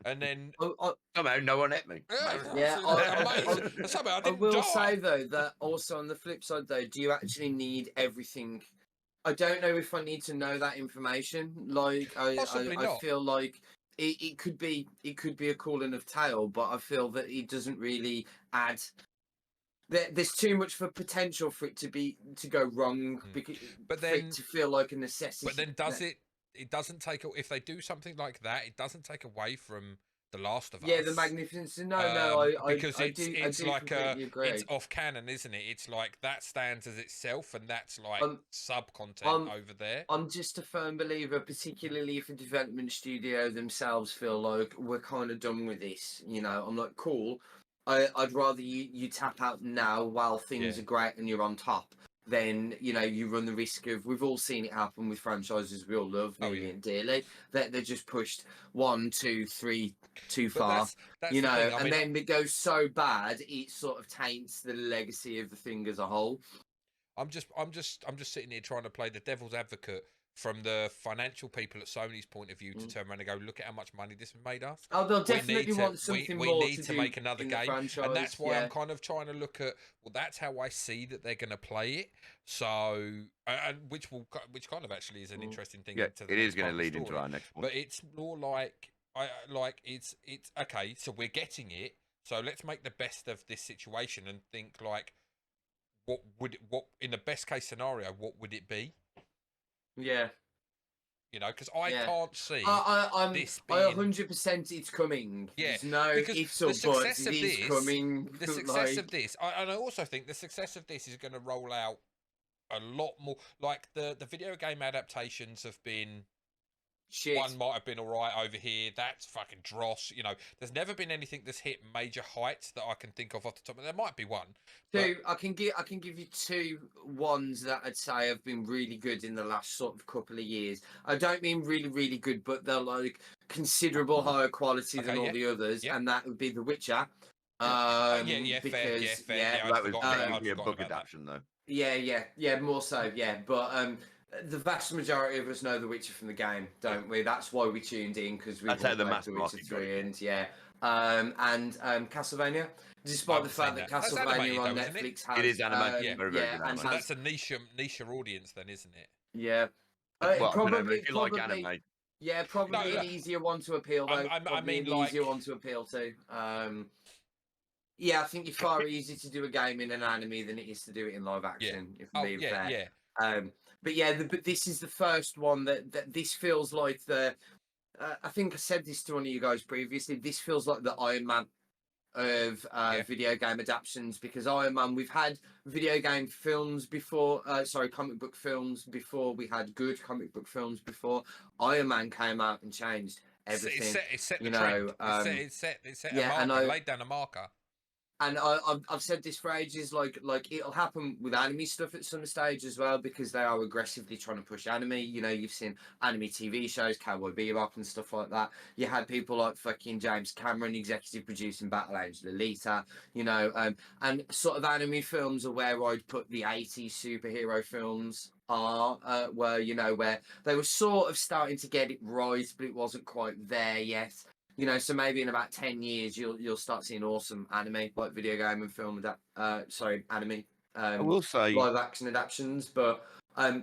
And then somehow no one hit me. I will say though that also on the flip side though, do you actually need everything? I don't know if I need to know that information. Like I feel like it could be a cool enough tale, but I feel that it doesn't really add. There's too much for potential for it to go wrong, because for it to feel like a necessity. But then it doesn't take, if they do something like that, it doesn't take away from The Last of Us. Yeah, the magnificence. Because it's like it's off canon, isn't it? It's like that stands as itself, and that's like sub content over there. I'm just a firm believer, particularly if a development studio themselves feel like we're kind of done with this. You know, I'm like, cool. I'd rather you tap out now while things are great and you're on top, than, you know, you run the risk of, we've all seen it happen with franchises we all love and dearly, that they're just pushed 1, 2, 3 too far, that's you know, and then it goes so bad it sort of taints the legacy of the thing as a whole. I'm just sitting here trying to play the devil's advocate from the financial people at Sony's point of view to turn around and go, look at how much money this has made us. Oh, they'll definitely want something more. We need to make another game, and that's why I'm kind of trying to look at. Well, that's how I see that they're going to play it. So, and which kind of actually is an interesting thing. Yeah, it is going to lead into our next one. But it's more like it's okay. So we're getting it. So let's make the best of this situation and think like, what in the best case scenario, what would it be? Yeah, you know, because I can't see this being... 100% it's coming. Yeah, there's no ifs or buts. It is coming. The success of this, and I also think the success of this is going to roll out a lot more. Like the video game adaptations have been. Shit. One might have been all right over here. That's fucking dross. You know, there's never been anything that's hit major heights that I can think of off the top. There might be one. Two. I can give you two ones that I'd say have been really good in the last sort of couple of years. I don't mean really, really good, but they're like considerable higher quality than all the others, and that would be The Witcher. Fair. That was technically a book adaptation, though. Yeah, more so, yeah. But the vast majority of us know The Witcher from the game, don't we? That's why we tuned in, because we've That's how all the played mass The Witcher market got 3 it. and Castlevania. I Despite the haven't fact seen that that. That's Castlevania animated on though, isn't it? Netflix has It is animated. Yeah. Very, very good and animation. So has, that's a niche audience then, isn't it? yeah. Well, I don't know, but Probably, if you like anime, yeah, probably No, an easier one to appeal though. I mean, an like, easier one to appeal to. Yeah, I think it's far easier to do a game in an anime than it is to do it in live action. If I'm being fair. yeah. But yeah, but this is the first one that this feels like the. I think I said this to one of you guys previously. This feels like the Iron Man of video game adaptations, because Iron Man, we've had video game films before. Comic book films before. We had good comic book films before. Iron Man came out and changed everything. It set the trend. It set a marker, laid down a marker. And I've said this for ages, like it'll happen with anime stuff at some stage as well, because they are aggressively trying to push anime. You know, you've seen anime TV shows, Cowboy Bebop and stuff like that. You had people like fucking James Cameron executive producing Battle Angel Alita, you know, and sort of anime films are where I'd put the 80s superhero films where they were sort of starting to get it right, but it wasn't quite there yet. You know, so maybe in about 10 years, you'll start seeing awesome anime, like video game and film anime. I will say live action adaptations. But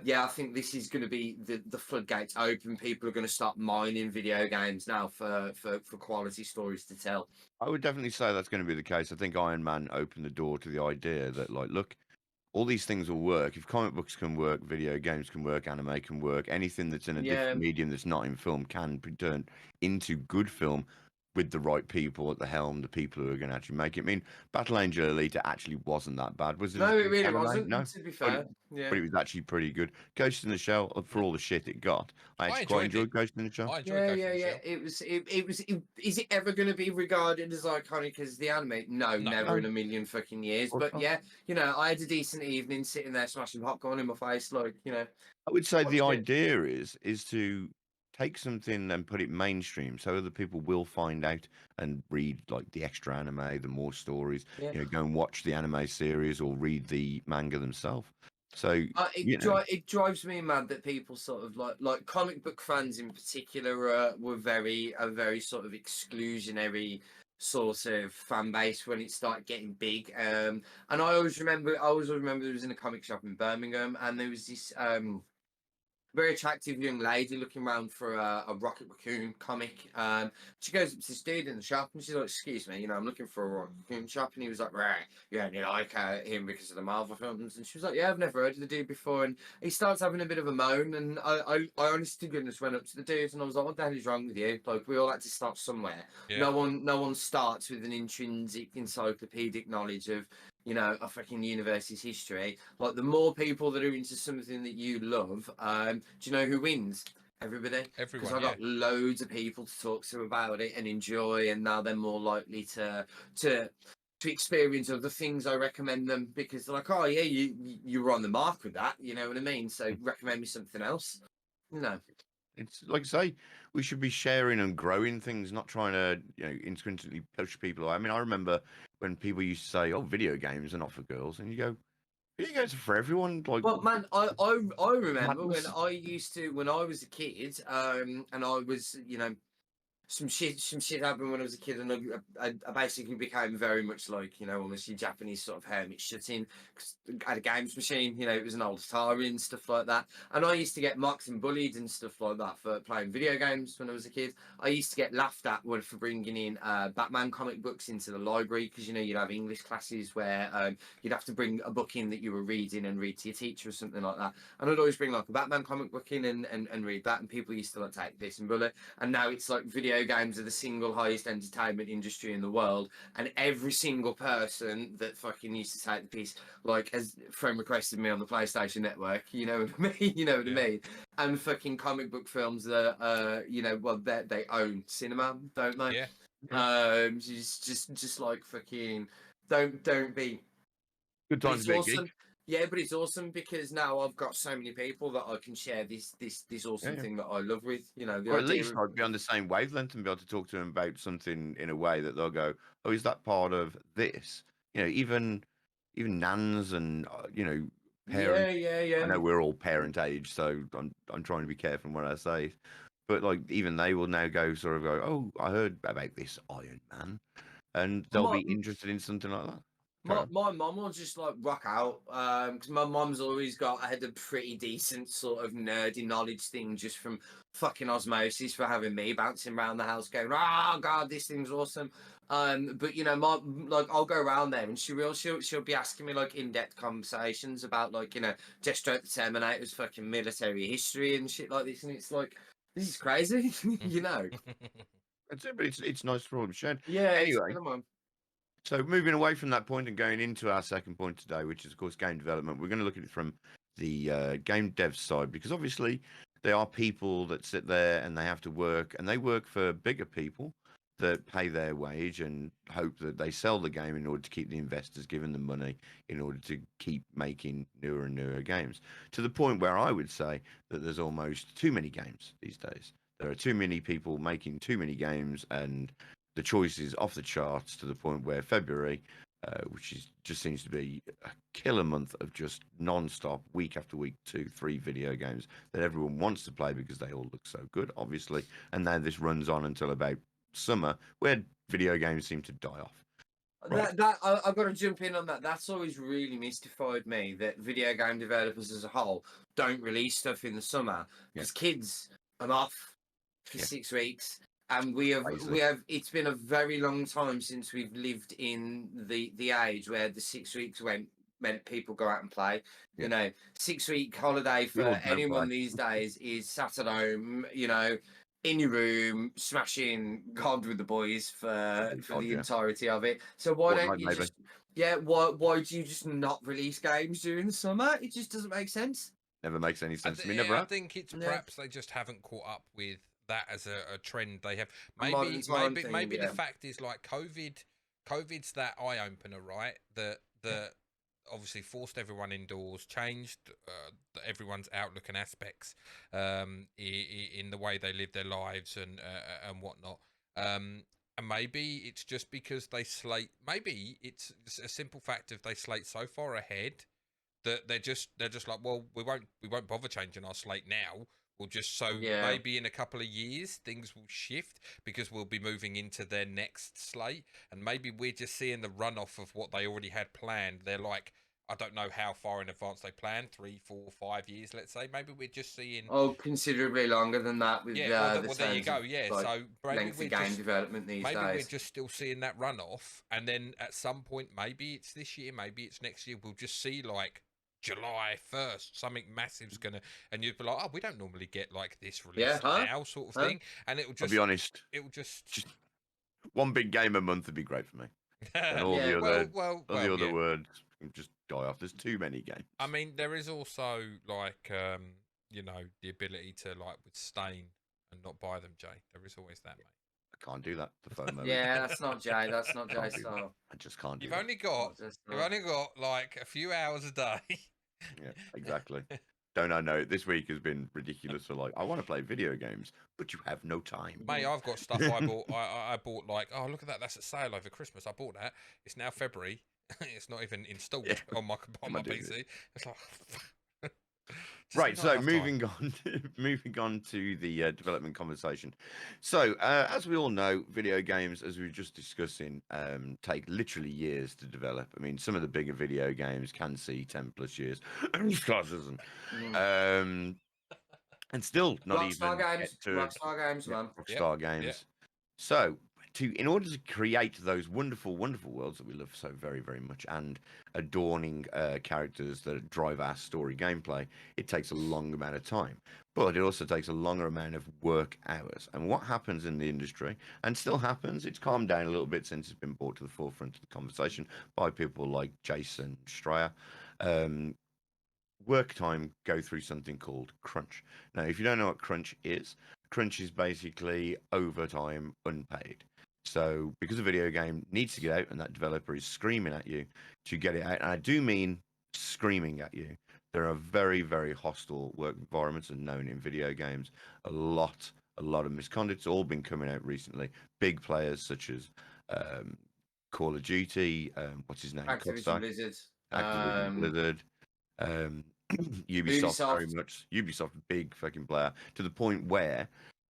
yeah, I think this is going to be the floodgates open. People are going to start mining video games now for quality stories to tell. I would definitely say that's going to be the case. I think Iron Man opened the door to the idea that, like, look, all these things will work. If comic books can work, video games can work, anime can work, anything that's in a different medium that's not in film can be turned into good film with the right people at the helm, the people who are going to actually make it. I mean, Battle Angel Alita actually wasn't that bad, was it? No, it really wasn't, to be fair. But it was actually pretty good. Ghost in the Shell, for all the shit it got, I actually quite enjoyed Ghost in the Shell. I enjoyed Ghost in the Shell. It was. Is it ever going to be regarded as iconic as the anime? No, never in a million fucking years. But yeah, you know, I had a decent evening sitting there smashing popcorn in my face, like, you know. I would say the idea is to take something and put it mainstream so other people will find out and read like the extra anime, the more stories, you know, go and watch the anime series or read the manga themselves. So it drives me mad that people sort of like comic book fans in particular were a very sort of exclusionary sort of fan base when it started getting big. And I always remember there was in a comic shop in Birmingham, and there was this very attractive young lady looking around for a Rocket Raccoon comic. She goes up to this dude in the shop and she's like, "Excuse me, you know, I'm looking for a Rocket Raccoon shop." And he was like, "Right, you only like him because of the Marvel films." And she was like, "Yeah, I've never heard of the dude before." And he starts having a bit of a moan, and I honestly to goodness went up to the dude and I was like, "What the hell is wrong with you? Like, we all had to start somewhere. No one starts with an intrinsic encyclopedic knowledge of, you know, a fucking university's history. Like, the more people that are into something that you love, do you know who wins? Everybody. Everyone. Because I got loads of people to talk to about it and enjoy, and now they're more likely to experience other things I recommend them, because they're like, "Oh yeah, you were on the mark with that," you know what I mean? So recommend me something else. You know. It's like I say, we should be sharing and growing things, not trying to, you know, instantly push people away. I mean, I remember when people used to say, "Oh, video games are not for girls," and you go, "Video games are for everyone." Like, well, man, I remember when I was a kid, and I was, you know, some shit happened when I was a kid, and I basically became very much like, you know, almost your Japanese sort of hermit shut-in, because I had a games machine, you know, it was an old Atari and stuff like that, and I used to get mocked and bullied and stuff like that for playing video games when I was a kid. I used to get laughed at for bringing in Batman comic books into the library, because, you know, you'd have English classes where you'd have to bring a book in that you were reading and read to your teacher or something like that, and I'd always bring like a Batman comic book in and read that, and people used to like take this and bully, and now it's like video games are the single highest entertainment industry in the world, and every single person that fucking used to take the piece, like, has friend requested me on the PlayStation Network, you know what I mean? You know what I mean? And fucking comic book films that you know, well, they own cinema, don't they? Just like fucking don't be. Good times to be a geek. Yeah, but it's awesome because now I've got so many people that I can share this awesome thing that I love with, you know. Or at least I'd be on the same wavelength and be able to talk to them about something in a way that they'll go, "Oh, is that part of this?" You know, even nans and you know, parent. Yeah. I know we're all parent age, so I'm trying to be careful when I say it. But like even they will now go oh, I heard about this Iron Man, and they'll be interested in something like that. My mum will just like rock out because my mum's always had a pretty decent sort of nerdy knowledge thing just from fucking osmosis for having me bouncing around the house going, oh god, this thing's awesome. But you know, I'll go around there and she'll be asking me like in-depth conversations about like, you know, Destro the Terminator's fucking military history and shit like this, and it's like, this is crazy, you know. That's it, but it's nice for all to share. Yeah. Anyway. So moving away from that point and going into our second point today, which is, of course, game development, we're going to look at it from the game dev side, because obviously there are people that sit there and they have to work, and they work for bigger people that pay their wage and hope that they sell the game in order to keep the investors giving them money in order to keep making newer and newer games, to the point where I would say that there's almost too many games these days. There are too many people making too many games, and the choice is off the charts, to the point where February, which just seems to be a killer month of just non-stop, week after week, 2-3 video games that everyone wants to play because they all look so good, obviously. And now this runs on until about summer, where video games seem to die off. Right. I've got to jump in on that. That's always really mystified me, that video game developers as a whole don't release stuff in the summer because kids are off for 6 weeks. And we have it's been a very long time since we've lived in the age where the 6 weeks meant people go out and play. You know, 6-week holiday for anyone these days is sat at home, you know, in your room, smashing COD with the boys for the entirety of it. So why don't you just why do you just not release games during the summer? It just doesn't make sense. Never makes any sense to me. I think it's perhaps they just haven't caught up with that as a trend they have. Maybe the fact is, like, COVID's that eye opener, right? That obviously forced everyone indoors, changed everyone's outlook and aspects in the way they live their lives and whatnot. And maybe it's just because maybe it's a simple fact of they slate so far ahead that they're just like, well, we won't bother changing our slate now. We'll just maybe in a couple of years things will shift because we'll be moving into their next slate, and maybe we're just seeing the runoff of what they already had planned. They're like, I don't know how far in advance they planned, 3, 4, 5 years, let's say. Maybe we're just seeing considerably longer than that. With well, there you go. Yeah, like, so maybe we're game development these days. Maybe we're just still seeing that runoff, and then at some point, maybe it's this year, maybe it's next year, we'll just see like July 1st, something massive's gonna, and you'd be like, oh, we don't normally get like this released now, sort of thing, and it will just. I'll be honest. It will just one big game a month would be great for me. And all the other words can just die off. There's too many games. I mean, there is also like you know, the ability to like withstain and not buy them, Jay. There is always that, mate. I can't do that. The phone mode. That's not Jay. That's not Jay. So I just can't do You've that. only got like a few hours a day. Yeah, exactly. Don't I know? This week has been ridiculous for like, I want to play video games, but you have no time. Mate, I've got stuff I bought. I bought like, oh, look at that. That's a sale over Christmas. I bought that. It's now February. It's not even installed on my PC. It's like, right. So moving on to the development conversation. So as we all know, video games, as we were just discussing, take literally years to develop. I mean, some of the bigger video games can see 10+ years. And still not Rockstar even games. Rockstar games, man. Rockstar games. Yep. So in order to create those wonderful, wonderful worlds that we love so very, very much, and adorning characters that drive our story gameplay, it takes a long amount of time. But it also takes a longer amount of work hours. And what happens in the industry, and still happens, it's calmed down a little bit since it's been brought to the forefront of the conversation by people like Jason Schreier. Work time go through something called crunch. Now, if you don't know what crunch is basically overtime unpaid. So because a video game needs to get out and that developer is screaming at you to get it out, and I do mean screaming at you, there are very, very hostile work environments and known in video games. A lot of misconduct's all been coming out recently. Big players such as Call of Duty, what's his name? Activision Blizzard. Activision Blizzard. Ubisoft very much. Ubisoft, big fucking player, to the point where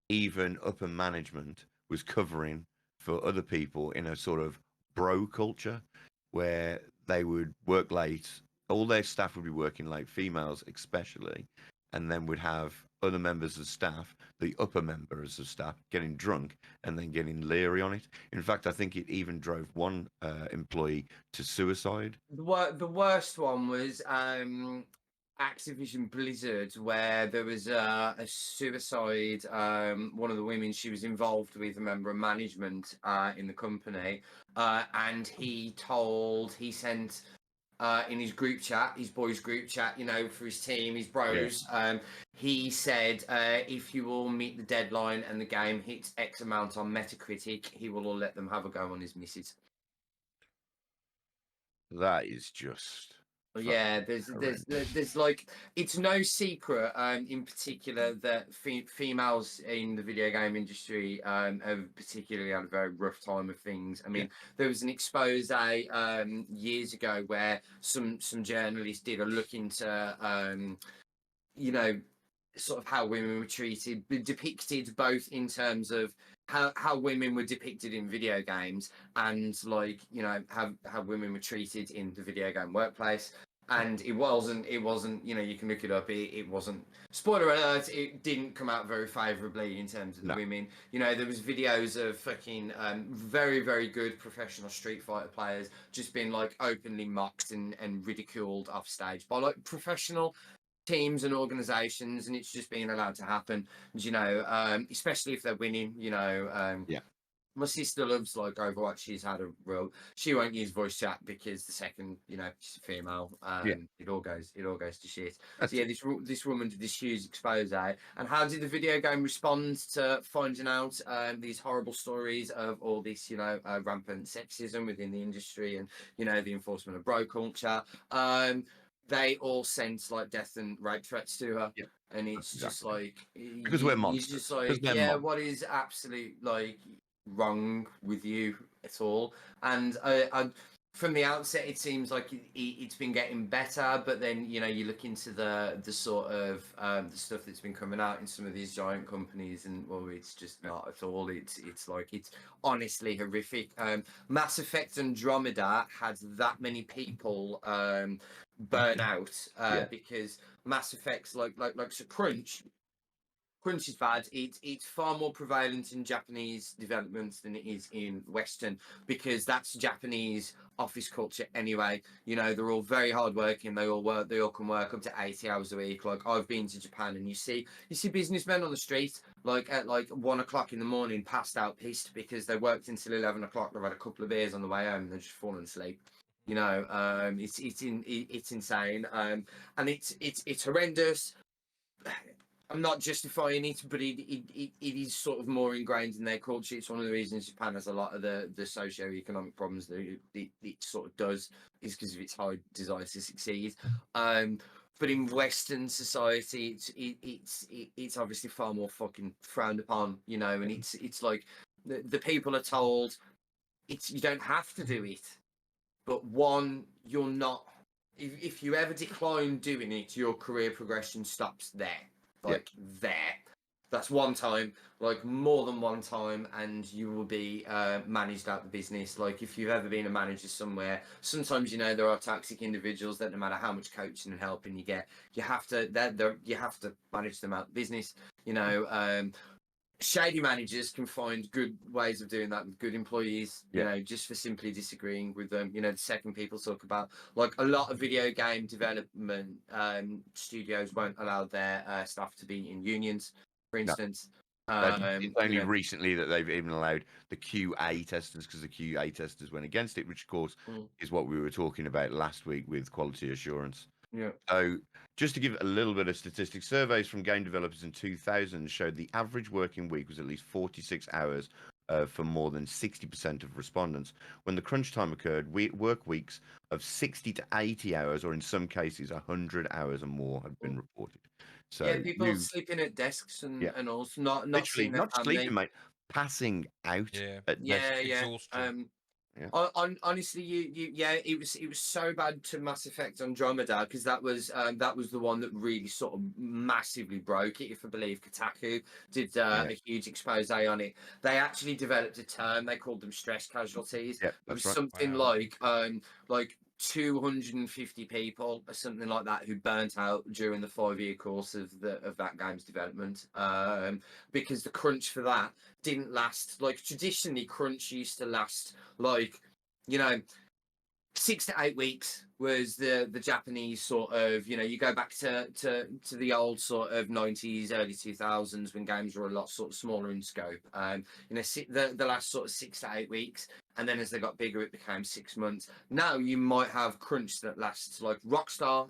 even upper management was covering for other people in a sort of bro culture where they would work late. All their staff would be working late, females especially, and then would have other members of staff, the upper members of staff, getting drunk and then getting leery on it. In fact, I think it even drove one employee to suicide. The worst one was Activision Blizzard, where there was a suicide. One of the women, she was involved with a member of management in the company, and he sent in his group chat, his boys' group chat, for his team, his bros. Yeah. He said, if you all meet the deadline and the game hits X amount on Metacritic, he will all let them have a go on his missus. That is just. Yeah, there's like, it's no secret in particular that females in the video game industry have particularly had a very rough time of things. I mean, there was an expose years ago where some journalists did a look into sort of how women were treated, depicted both in terms of how women were depicted in video games and how women were treated in the video game workplace. And it wasn't, you can look it up, it wasn't, spoiler alert, it didn't come out very favorably in terms of the women. There was videos of fucking very, very good professional Street Fighter players just being like openly mocked and ridiculed off stage by like professional teams and organizations, and it's just being allowed to happen, especially if they're winning. My sister loves like Overwatch. She won't use voice chat because the second she's a female, it all goes to shit. This woman did this huge expose, and how did the video game respond to finding out these horrible stories of all this rampant sexism within the industry and the enforcement of bro culture? They all sent like death and rape threats to her, and it's just like because we're monsters. Just like, what is absolute like wrong with you at all? And I from the outset, it seems like it's been getting better, but then you look into the sort of the stuff that's been coming out in some of these giant companies, and it's just not at all. It's like it's honestly horrific. Mass Effect Andromeda had that many people burn out because Mass Effect's like so Crunch is bad. It's far more prevalent in Japanese developments than it is in Western, because that's Japanese office culture anyway. They're all very hardworking. They all can work up to 80 hours a week. Like, I've been to Japan, and you see businessmen on the street like at like 1 o'clock in the morning, passed out, pissed because they worked until 11 o'clock. They've had a couple of beers on the way home, and they're just falling asleep. It's insane, and it's horrendous. I'm not justifying it, but it is sort of more ingrained in their culture. It's one of the reasons Japan has a lot of the socio-economic problems that it sort of does, is because of its high desire to succeed. But in Western society, it's obviously far more fucking frowned upon, and it's like the people are told you don't have to do it, but one, you're not. If you ever decline doing it, your career progression stops there. There. That's one time, like more than one time, and you will be managed out the business. Like, if you've ever been a manager somewhere, sometimes there are toxic individuals that no matter how much coaching and helping you get, you have to manage them out the business. Shady managers can find good ways of doing that with good employees, just for simply disagreeing with them. The second people talk about, like, a lot of video game development studios won't allow their staff to be in unions, for instance. It's only recently that they've even allowed the QA testers, because the QA testers went against it, which of course is what we were talking about last week with quality assurance. Yeah. So, just to give a little bit of statistics, surveys from game developers in 2000 showed the average working week was at least 46 hours for more than 60% of respondents. When the crunch time occurred, work weeks of 60 to 80 hours, or in some cases 100 hours or more, had been reported. So people sleeping at desks and also not literally not sleeping, mate, passing out. Exhaustion. Yeah. Honestly, yeah, it was so bad to Mass Effect Andromeda because that was the one that really sort of massively broke it. If I believe Kotaku did a huge expose on it, they actually developed a term. They called them stress casualties. Yeah, It was that's right. something like 250 people or something like that who burnt out during the 5-year course of that game's development. Because the crunch for that didn't last. Like traditionally, crunch used to last like, you know, 6 to 8 weeks was the Japanese sort of, you go back to the old sort of 90s, early 2000s when games were a lot sort of smaller in scope. The last sort of 6 to 8 weeks, and then as they got bigger, it became 6 months. Now you might have crunch that lasts like Rockstar,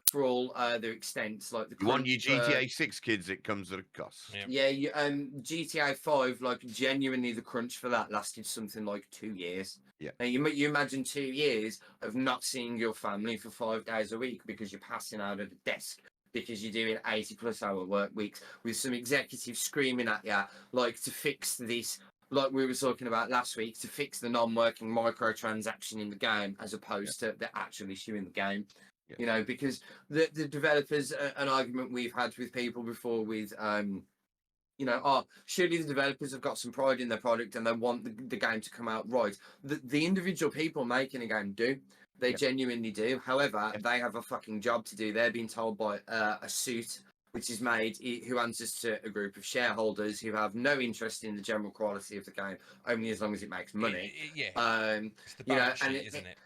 for all their extents, like the you want your crunch GTA 6 kids, it comes at a cost. yeah, GTA 5, like genuinely the crunch for that lasted something like 2 years. Yeah. Now you imagine 2 years of not seeing your family for 5 days a week because you're passing out at a desk because you're doing 80+ hour work weeks with some executives screaming at you like to fix this, like we were talking about last week, to fix the non-working microtransaction in the game as opposed to the actual issue in the game. Yes. Because the developers, an argument we've had with people before with surely the developers have got some pride in their product and they want the game to come out right. The individual people making a game do. They genuinely do. However, they have a fucking job to do. They're being told by a suit which is made, who answers to a group of shareholders who have no interest in the general quality of the game, only as long as it makes money. It's the balance sheet, isn't it?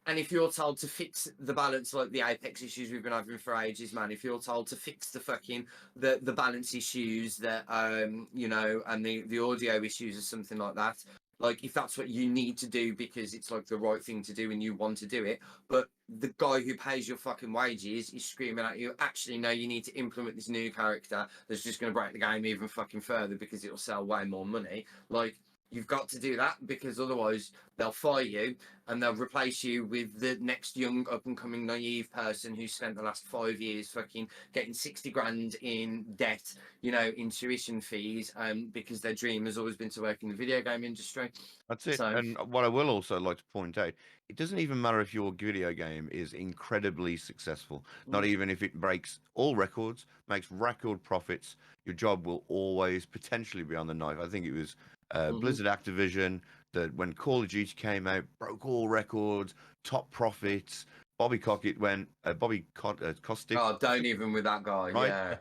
And if you're told to fix the balance, like the Apex issues we've been having for ages, man, if you're told to fix the fucking the balance issues that and the audio issues or something like that, like if that's what you need to do because it's like the right thing to do and you want to do it, but the guy who pays your fucking wages is screaming at you, actually no, you need to implement this new character that's just going to break the game even fucking further because it'll sell way more money. Like, you've got to do that because otherwise they'll fire you and they'll replace you with the next young up and coming naive person who spent the last 5 years fucking getting 60 grand in debt, in tuition fees, because their dream has always been to work in the video game industry. That's it. And what I will also like to point out, it doesn't even matter if your video game is incredibly successful. Not even if it breaks all records, makes record profits, your job will always potentially be on the knife. I think it was Blizzard Activision that when Call of Duty came out, broke all records, top profits. Bobby Cockett went, Kostick. Oh, don't even with that guy. Right? Yeah.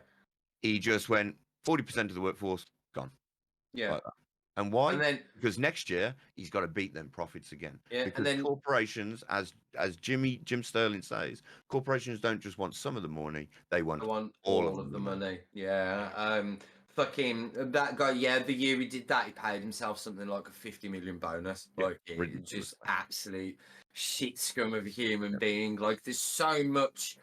He just went 40% of the workforce gone. Yeah. Like that. And why? And then, because next year he's got to beat them profits again. Yeah, because and then corporations, as Jim Sterling says, corporations don't just want some of the money; they want all of the money. Yeah. Fucking that guy. Yeah, the year he did that, he paid himself something like a 50 million bonus. Like, it's just absolute shit scum of a human being. Like, there's so much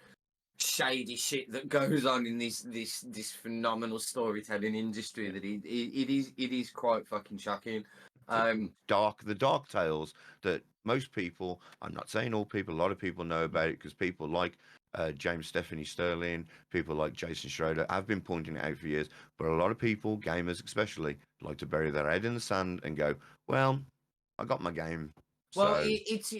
shady shit that goes on in this phenomenal storytelling industry that it is quite fucking shocking. The dark tales that most people, I'm not saying all people, a lot of people know about it because people like James Stephanie Sterling, people like Jason Schroeder have been pointing it out for years, but a lot of people, gamers especially, like to bury their head in the sand and go, well, I got my game. Well, it's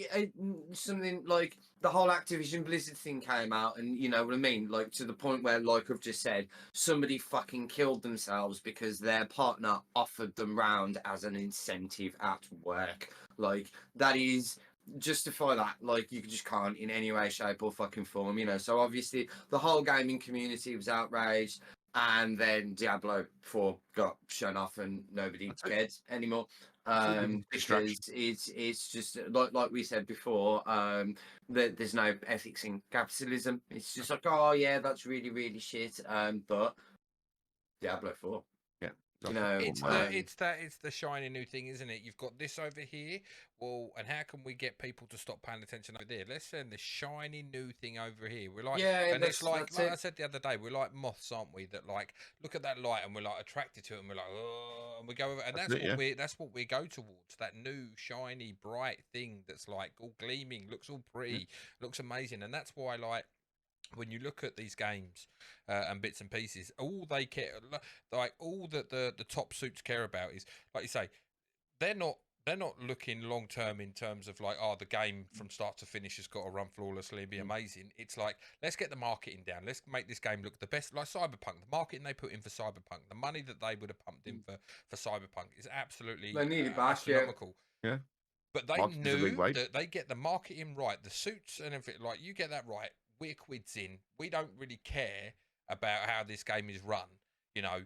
something like the whole Activision Blizzard thing came out, and you know what I mean? Like, to the point where, like I've just said, somebody fucking killed themselves because their partner offered them round as an incentive at work. Like, that is, justify that, like, you just can't in any way, shape or fucking form, So obviously the whole gaming community was outraged, and then Diablo 4 got shown off and nobody cared anymore. Because it's just like we said before, that there's no ethics in capitalism. It's just like, oh yeah, that's really, really shit. But Diablo 4. Yeah. It's the shiny new thing, isn't it? You've got this over here. Well, and how can we get people to stop paying attention over there? Let's send this shiny new thing over here. We're like, and it's like I said the other day, we're like moths, aren't we? That like look at that light and we're like attracted to it, and we're like, oh, and we go over, and that's what we go towards. That new shiny bright thing that's like all gleaming, looks all pretty, looks amazing, and that's why like. When you look at these games and bits and pieces, all they care, like all that the top suits care about is, like you say, they're not they're not looking long term in terms of like, oh, the game from start to finish has got to run flawlessly and be amazing. It's like, let's get the marketing down. Let's make this game look the best. Like Cyberpunk, the marketing they put in for Cyberpunk, the money that they would have pumped in for Cyberpunk is absolutely They need it back, astronomical. Yeah. But they knew that they get the marketing right, the suits and everything. Like, you get that right, we're quids in. We don't really care about how this game is run. You know,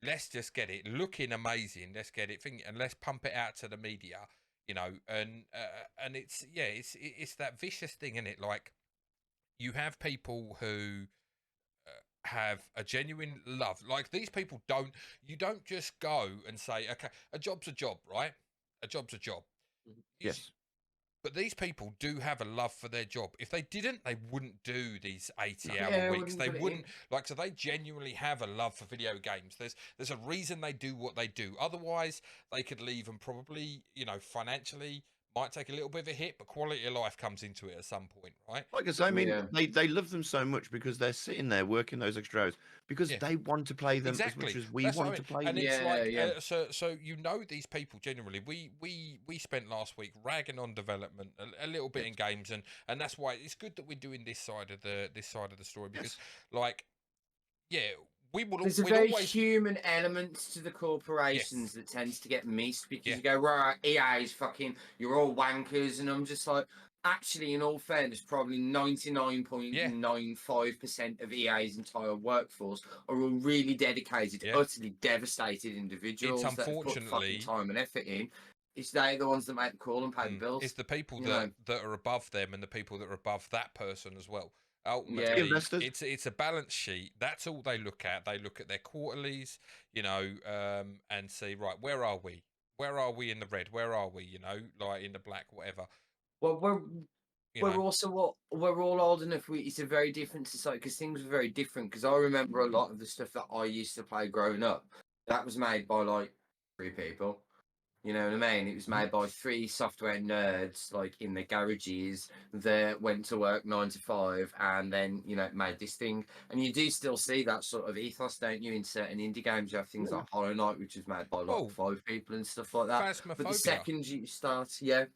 let's just get it looking amazing. Let's get it and let's pump it out to the media. You know, and it's that vicious thing, isn't it? Like, you have people who have a genuine love. Like, these people you don't just go and say, okay, a job's a job, right? A job's a job. Yes. But these people do have a love for their job. If they didn't, they wouldn't do these 80-hour weeks. They wouldn't so they genuinely have a love for video games. There's a reason they do what they do. Otherwise, they could leave and probably, you know, financially might take a little bit of a hit, but quality of life comes into it at some point, right? Like I say, I mean, they love them so much because they're sitting there working those extra hours because they want to play them as much as we want to play them. And it's like, so you know, these people generally, we spent last week ragging on development a little bit in games, and that's why it's good that we're doing this side of the story because, like, there's a very human element to the corporations that tends to get missed because you go, right, EA's fucking, you're all wankers, and I'm just like, actually, in all fairness, probably 99.95% of EA's entire workforce are all really dedicated, utterly devastated individuals that put fucking time and effort in. It's they're the ones that make the call and pay the bills. It's the people that are above them and the people that are above that person as well. Ultimately, it's a balance sheet. That's all they look at. They look at their quarterlies, you know, and see, right, where are we? Where are we in the red? Where are we, you know, like in the black, whatever. Well, we're all old enough. It's a very different society because things were very different. Because I remember a lot of the stuff that I used to play growing up. That was made by like 3 people. You know what I mean? It was made by 3 software nerds, like in the garages, that went to work 9 to 5 and then, you know, made this thing. And you do still see that sort of ethos, don't you? In certain indie games, you have things like Hollow Knight, which was made by like 5 people and stuff like that. But the second you start, the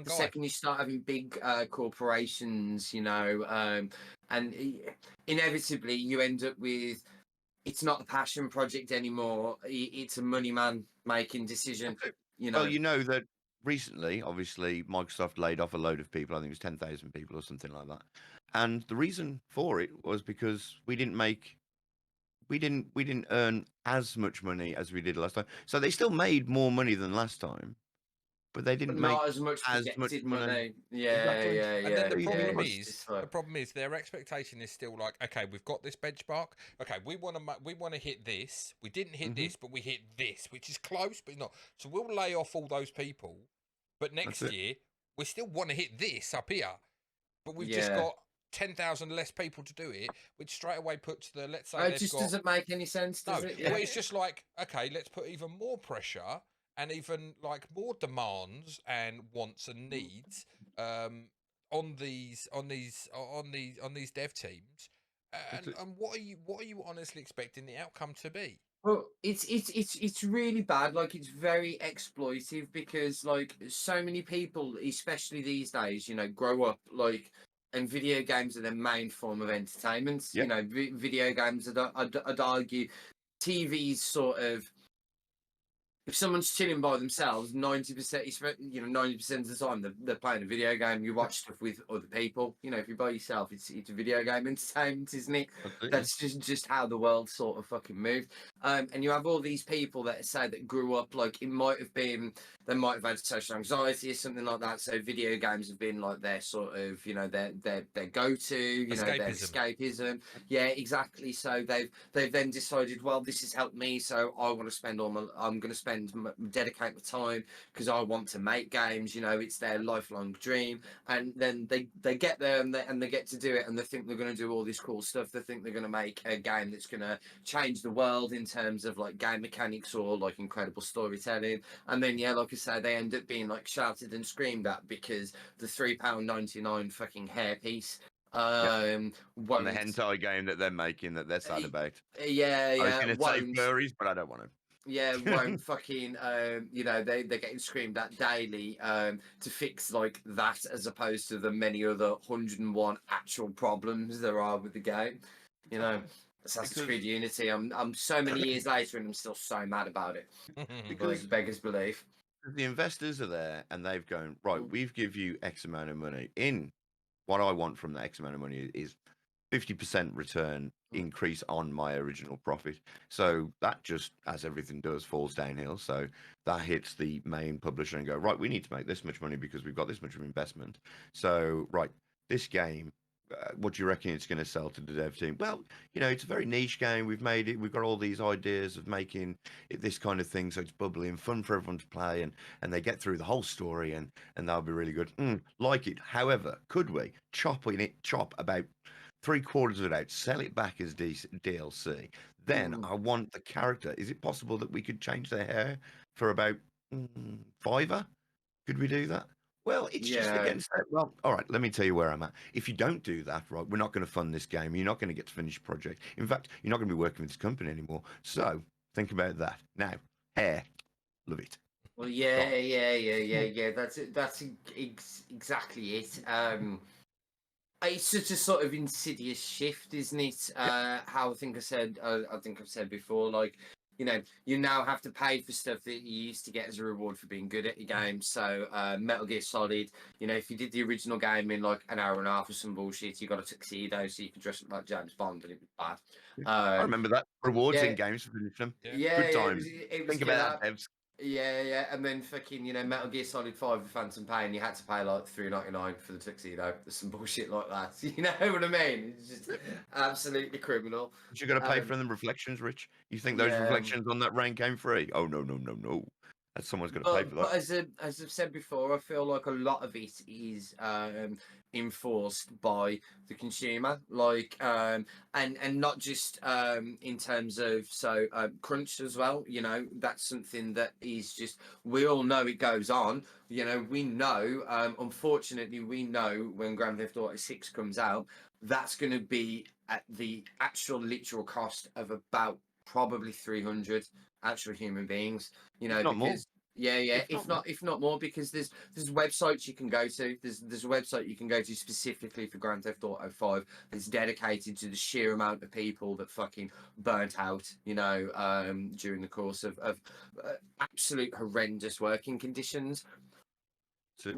second you start having big corporations, you know, and inevitably you end up with, it's not a passion project anymore. It's a money man making decision. You know. Well, you know that recently, obviously, Microsoft laid off a load of people. I think it was 10,000 people or something like that. And the reason for it was because we didn't earn as much money as we did last time. So they still made more money than last time, but they didn't make not as much money. Yeah. And then the problem is their expectation is still like, okay, we've got this benchmark. Okay, we want to hit this. We didn't hit this, but we hit this, which is close, but not. So we'll lay off all those people, but next year we still want to hit this up here, but we've just got 10,000 less people to do it, which straight away puts the, let's say, it just doesn't make any sense, does it? Well, it's just like, okay, let's put even more pressure and even like more demands and wants and needs on these dev teams, and what are you honestly expecting the outcome to be? Well, it's really bad. Like, it's very exploitive because like so many people, especially these days, you know, grow up like, and video games are their main form of entertainment. You know, video games. I'd argue, TV's sort of. If someone's chilling by themselves, 90%, you know, 90% of the time they're playing a video game. You watch stuff with other people. You know, if you're by yourself, it's a video game entertainment, isn't it? That's just how the world sort of fucking moved. And you have all these people that say that grew up like they might have had social anxiety or something like that. So video games have been like their sort of, you know, their go-to, you know, their escapism. Yeah, exactly. So they've then decided, well, this has helped me, so I'm going to dedicate my time because I want to make games. You know, it's their lifelong dream, and then they get there and they get to do it, and they think they're going to do all this cool stuff. They think they're going to make a game that's going to change the world in terms of like game mechanics or like incredible storytelling, and then like I say, they end up being like shouted and screamed at because the £3.99 fucking hairpiece on the hentai game that they're making that they're sad about. I was going to say furries, but I don't want to. won't fucking they're getting screamed at daily to fix like that, as opposed to the many other 101 actual problems there are with the game. Assassin's Creed Unity, I'm so many years later and I'm still so mad about it. Because beggars belief. The investors are there and they've gone, right, we've give you X amount of money. In what I want from that X amount of money is 50% return increase on my original profit. So that just, as everything does, falls downhill. So that hits the main publisher and go, right, we need to make this much money because we've got this much of investment. So, right, this game, what do you reckon it's going to sell to the dev team? Well, it's a very niche game. We've made it. We've got all these ideas of making it this kind of thing, so it's bubbly and fun for everyone to play, and they get through the whole story, and that'll be really good. Like it. However, could we chop about 3/4 of it out, sell it back as DLC? Then I want the character. Is it possible that we could change their hair for about $5? Could we do that? Well, it's just against that. Well, all right, let me tell you where I'm at. If you don't do that, right, we're not going to fund this game. You're not going to get to finish the project. In fact, you're not going to be working with this company anymore. So think about that. Now, hair, love it. Well, yeah. That's it. That's exactly it. It's such a sort of insidious shift, isn't it? How I think I've said before, like, you now have to pay for stuff that you used to get as a reward for being good at your game. So Metal Gear Solid, if you did the original game in like an hour and a half or some bullshit, you got a tuxedo so you could dress up like James Bond, and it was bad. I remember that. Rewards in games for finishing them. Good times. It was Think about that, devs. Yeah, and then fucking, Metal Gear Solid 5 with Phantom Pain, you had to pay like $3.99 for the tuxedo. There's some bullshit like that. You know what I mean? It's just absolutely criminal. But you got to pay for them reflections, Rich. You think those reflections on that rain came free? Oh, no. Someone's going to pay for that. But as I've said before, I feel like a lot of it is enforced by the consumer, like and not just in terms of crunch as well. That's something that is just, we all know it goes on. We know, unfortunately, we know when Grand Theft Auto 6 comes out, that's going to be at the actual literal cost of about probably 300 actual human beings, not more. If not more, because there's websites you can go to. There's a website you can go to specifically for Grand Theft Auto 5 that's dedicated to the sheer amount of people that fucking burnt out, during the course of absolute horrendous working conditions.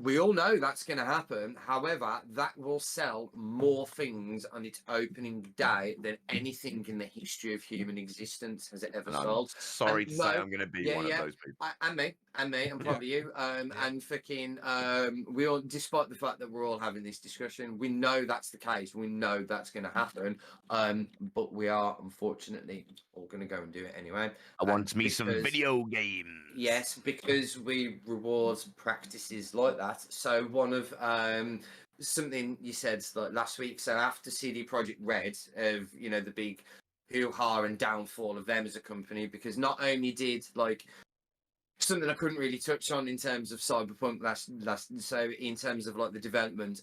We all know that's going to happen. However, that will sell more things on its opening day than anything in the history of human existence has it ever sold. Sorry to say, I'm going to be one of those people. And me, I'm probably you. And fucking, we all, despite the fact that we're all having this discussion, we know that's the case. We know that's going to happen. But we are unfortunately all going to go and do it anyway. I want me some video games. Yes, because we reward practices like that. So one of something you said like last week. So after CD Projekt Red, of the big hoo-ha and downfall of them as a company, because not only did like something I couldn't really touch on in terms of Cyberpunk last so in terms of like the development,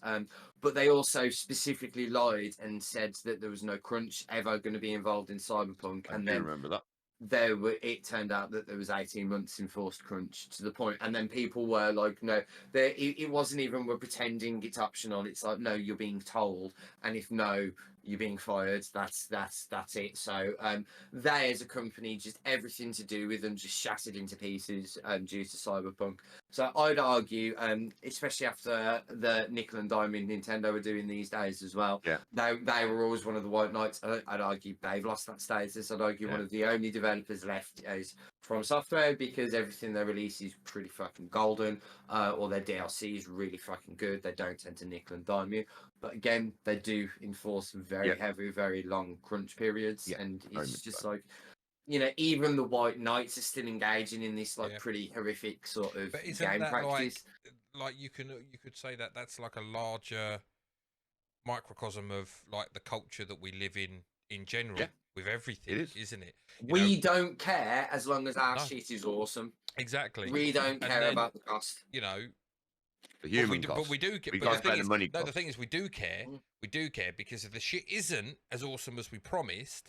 but they also specifically lied and said that there was no crunch ever going to be involved in Cyberpunk. I do remember that. It turned out that there was 18 months enforced crunch to the point, and then people were like, no, it wasn't even we're pretending it's optional. It's like, no, you're being told, and if no, you're being fired. That's it. So they as a company, just everything to do with them just shattered into pieces due to Cyberpunk. So I'd argue, especially after the nickel and diamond Nintendo are doing these days as well, they were always one of the white knights. I'd argue they've lost that status. I'd argue one of the only developers left is From Software, because everything they release is pretty fucking golden, or their DLC is really fucking good. They don't tend to nickel and dime you. But again, they do enforce very heavy, very long crunch periods, and it's just like, even the White Knights are still engaging in this pretty horrific sort of game practice. Like you could say that that's like a larger microcosm of like the culture that we live in general with everything, isn't it? We don't care as long as our shit is awesome. Exactly. We don't care about the cost. The human cost. But we do. We got to pay the money cost. The thing is, we do care. We do care because if the shit isn't as awesome as we promised,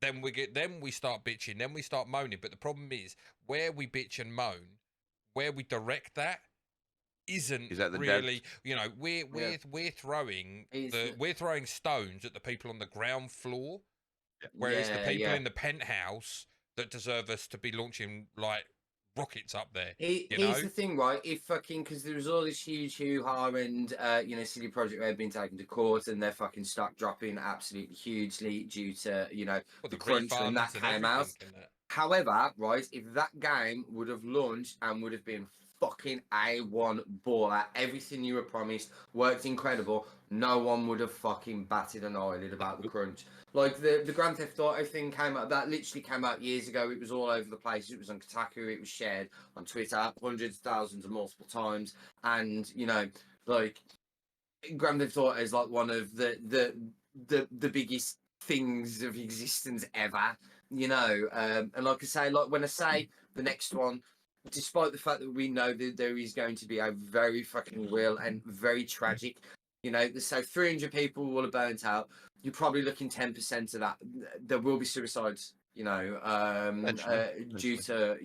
then we start bitching, then we start moaning. But the problem is where we bitch and moan, where we direct that isn't Is that the really, devs? we're throwing stones at the people on the ground floor, whereas the people in the penthouse that deserve us to be launching like rockets up there. Here's the thing, right? If fucking, because there was all this huge hoo-ha and CD Projekt Red being taken to court and their fucking stock dropping absolutely hugely due to the crunch when that came out. However, right, if that game would have launched and would have been fucking A1 baller, everything you were promised worked incredible, no one would have fucking batted an eyelid about the crunch. Like the Grand Theft Auto thing came out, that literally came out years ago. It was all over the place. It was on Kotaku. It was shared on Twitter hundreds of thousands of multiple times. And like Grand Theft Auto is like one of the biggest things of existence ever. And like I say, like when I say the next one, despite the fact that we know that there is going to be a very fucking real and very tragic, so 300 people will have burnt out. You're probably looking 10% of that. There will be suicides, due to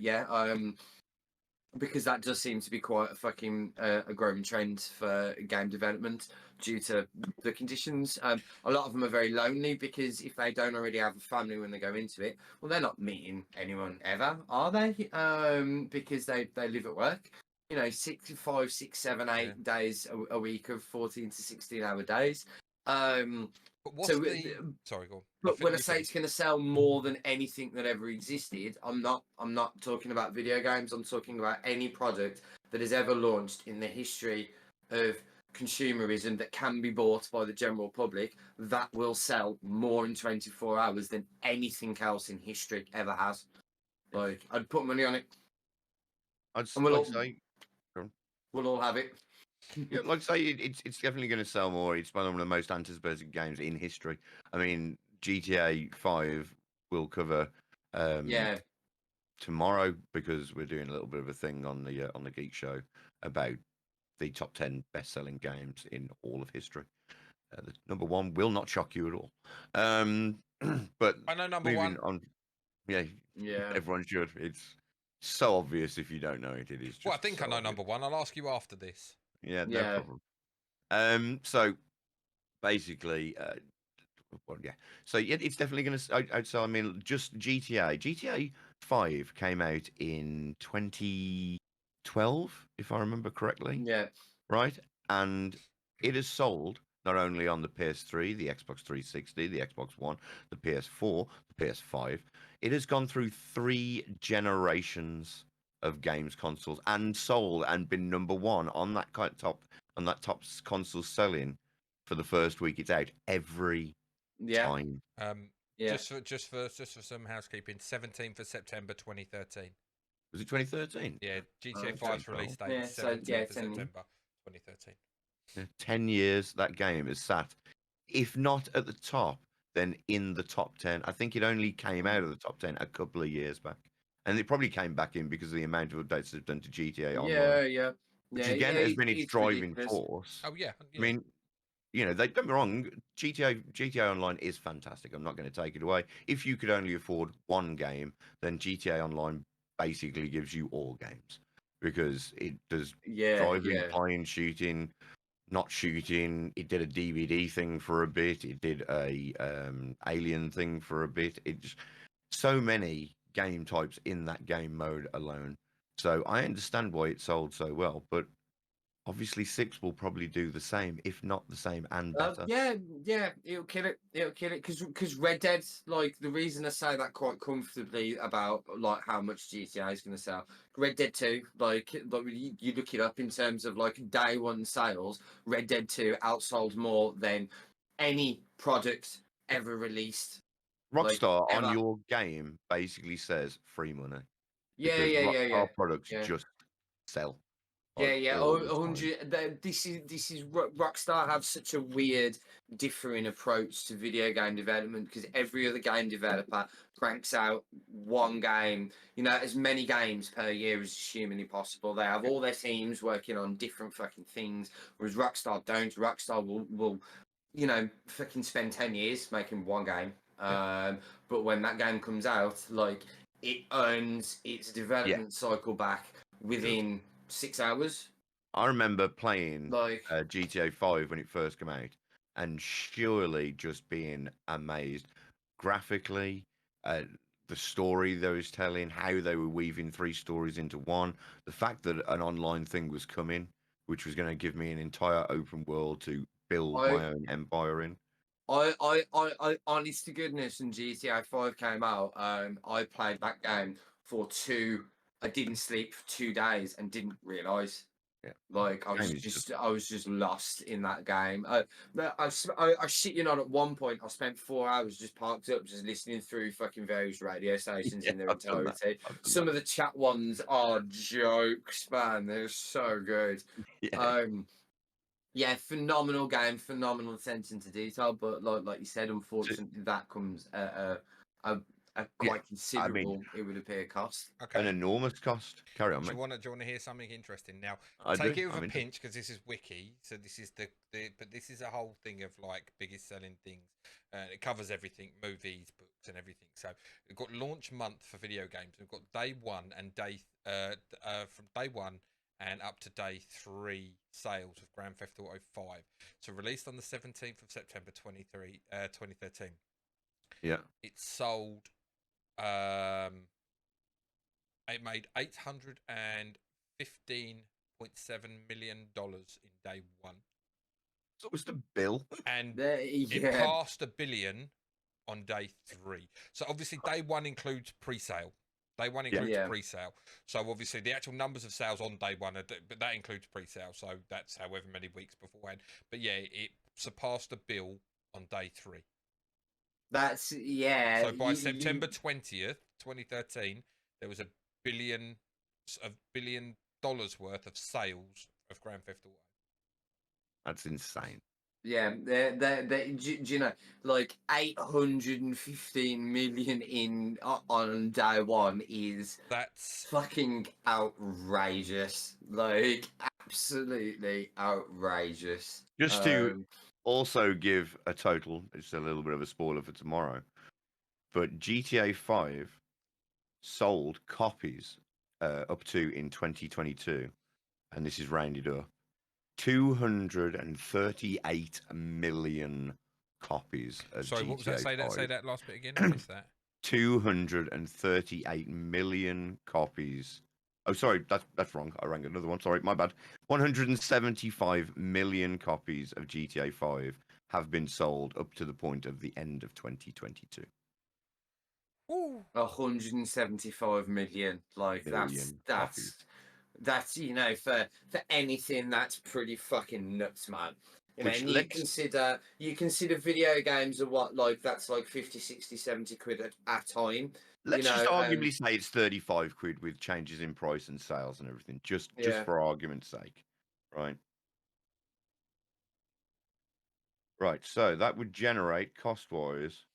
because that does seem to be quite a fucking a growing trend for game development due to the conditions. A lot of them are very lonely because if they don't already have a family when they go into it, well, they're not meeting anyone ever, are they? Because they live at work. 5, 6, 7, 8 days a week of 14 to 16-hour days. But what's sorry, go on. But when I say it's going to sell more than anything that ever existed, I'm not talking about video games. I'm talking about any product that has ever launched in the history of consumerism that can be bought by the general public. That will sell more in 24 hours than anything else in history ever has. Like, I'd put money on it. We'll all have it. Yeah, like I say, it's definitely going to sell more. It's one of the most anticipated games in history. I mean, GTA 5 will cover tomorrow because we're doing a little bit of a thing on the Geek Show about the top 10 best-selling games in all of history. The number one will not shock you at all. But I know number one. On, yeah, everyone should. It's so obvious if you don't know it. It is. Just I think I know number one. I'll ask you after this. Yeah, no problem. So basically, So it's definitely going to. So I mean, just GTA 5 came out in 2012, if I remember correctly. Yeah. Right, and it has sold not only on the PS3, the Xbox 360, the Xbox One, the PS4, the PS5. It has gone through 3 generations of games consoles and sold and been number one on that top console selling for the first week it's out every time. Just for some housekeeping, 17th of September 2013. Was it 2013? Yeah, GTA 5's release date, 17th of September 2013. 10 years that game is sat, if not at the top, then in the top 10. I think it only came out of the top 10 a couple of years back. And it probably came back in because of the amount of updates they've done to GTA Online. Which again has been its driving force. Oh, yeah. I mean, they don't be wrong. GTA Online is fantastic. I'm not going to take it away. If you could only afford one game, then GTA Online basically gives you all games because it does driving, flying, shooting, not shooting. It did a DVD thing for a bit. It did a alien thing for a bit. It's so many game types in that game mode alone. So I understand why it sold so well, but obviously 6 will probably do the same, if not the same and better. It'll kill it. Because Red Dead, like the reason I say that quite comfortably about like how much GTA is going to sell. Red Dead 2, like you look it up in terms of like day one sales. Red Dead 2 outsold more than any product ever released. Rockstar on your game basically says free money. Rockstar products just sell. 100. This is Rockstar have such a weird, differing approach to video game development because every other game developer cranks out one game, as many games per year as humanly possible. They have all their teams working on different fucking things, whereas Rockstar don't. Rockstar will fucking spend 10 years making one game. But when that game comes out, like it earns its development cycle back within 6 hours. I remember playing Like GTA 5 when it first came out, and surely just being amazed graphically, the story they was telling, how they were weaving 3 stories into one, the fact that an online thing was coming, which was going to give me an entire open world to build my own empire in. I honest to goodness, when GTA 5 came out, I played that game for 2. I didn't sleep for 2 days and didn't realise. Yeah. Like I was just lost in that game. I shit you not. At one point, I spent 4 hours just parked up, just listening through fucking various radio stations in their entirety. Some of the chat ones are jokes, man. They're so good. Yeah, phenomenal game, phenomenal attention to detail. But like you said, unfortunately, that comes at a quite considerable, it would appear, cost. Okay. An enormous cost. Carry on, mate. Do you want to hear something interesting? Now, I take do. it with a pinch, because this is wiki. So this is but this is a whole thing of like biggest selling things. It covers everything, movies, books, and everything. So we've got launch month for video games. We've got day 1 and from day 1 and up to day 3 sales of Grand Theft Auto 5. So released on the 17th of September 2013. Yeah. It sold. It made $815.7 million in day 1. So was the bill, and it passed $1 billion on day 3. So obviously, day 1 includes pre-sale. Day 1 includes pre-sale. So obviously, the actual numbers of sales on day 1, but that includes pre-sale. So that's however many weeks beforehand. But yeah, it surpassed $1 billion on day 3. That's So by September 20th, 2013, there was $1 billion worth of sales of Grand Theft Auto. That's insane. Yeah, do you know, like 815 million on day 1 that's fucking outrageous. Like absolutely outrageous. Just to also give a total, it's a little bit of a spoiler for tomorrow, but GTA 5 sold copies up to in 2022, and this is rounded up, 238 million copies of Sorry, GTA what was that? 5. Say that last bit again. I missed that. 238 million copies. Oh, sorry, that's wrong. I rang another one. Sorry, my bad. 175 million copies of GTA 5 have been sold up to the point of the end of 2022. Ooh. 175 million. Like that's you know, for anything, that's pretty fucking nuts, man. You know, and you consider video games are what, like that's like 50, 60, 70 quid a time. Let's just arguably say it's 35 quid with changes in price and sales and everything, just for argument's sake, right? Right, so that would generate cost-wise.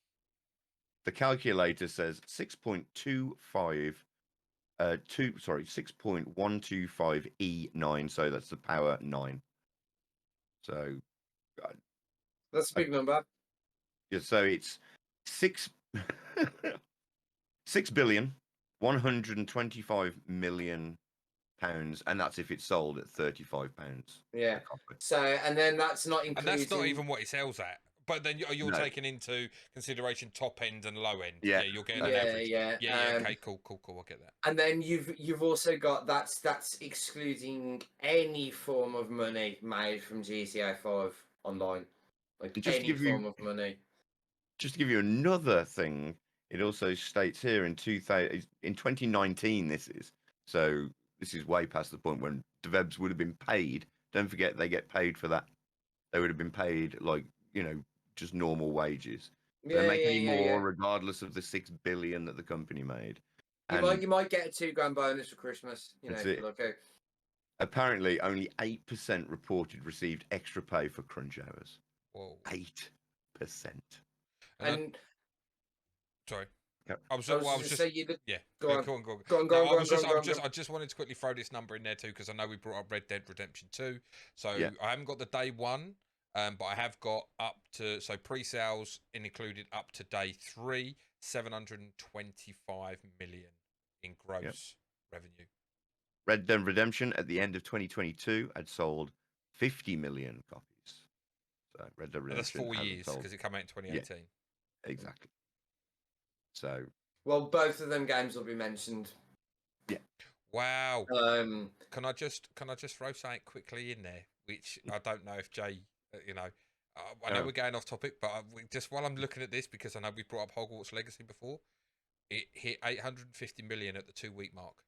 The calculator says 6.125 E9, so that's the power 9. So that's a big number. Yeah, so it's 6,125 million pounds, and that's if it's sold at £35. Yeah. So, and then that's not including. And that's not even what it sells at. But then you're taking into consideration top end and low end. Yeah, you're getting an average. Yeah. Okay, cool. I get that. And then you've also got that's excluding any form of money made from GTA 5 online, like any form of money. Just to give you another thing, it also states here in 2019. This is way past the point when devs would have been paid. Don't forget, they get paid for that. They would have been paid like, just normal wages. They make any more regardless of the $6 billion that the company made. You might get a $2,000 bonus for Christmas. Okay. Apparently, only 8% reported received extra pay for crunch hours. Whoa. 8%. And sorry. Go on. I just wanted to quickly throw this number in there too, because I know we brought up Red Dead Redemption 2. So I haven't got the day 1, But I have got up to, so pre-sales included up to day 3, 725 million in gross revenue. Red Dead Redemption at the end of 2022 had sold 50 million copies. So Red Dead Redemption. That's 4 years because it came out in 2018. Yeah, exactly. So. Well, both of them games will be mentioned. Yeah. Wow. Can I just throw something quickly in there, which I don't know if Jay, I know we're going off topic, but just while I'm looking at this, because I know we brought up Hogwarts Legacy before, it hit 850 million at the 2-week mark.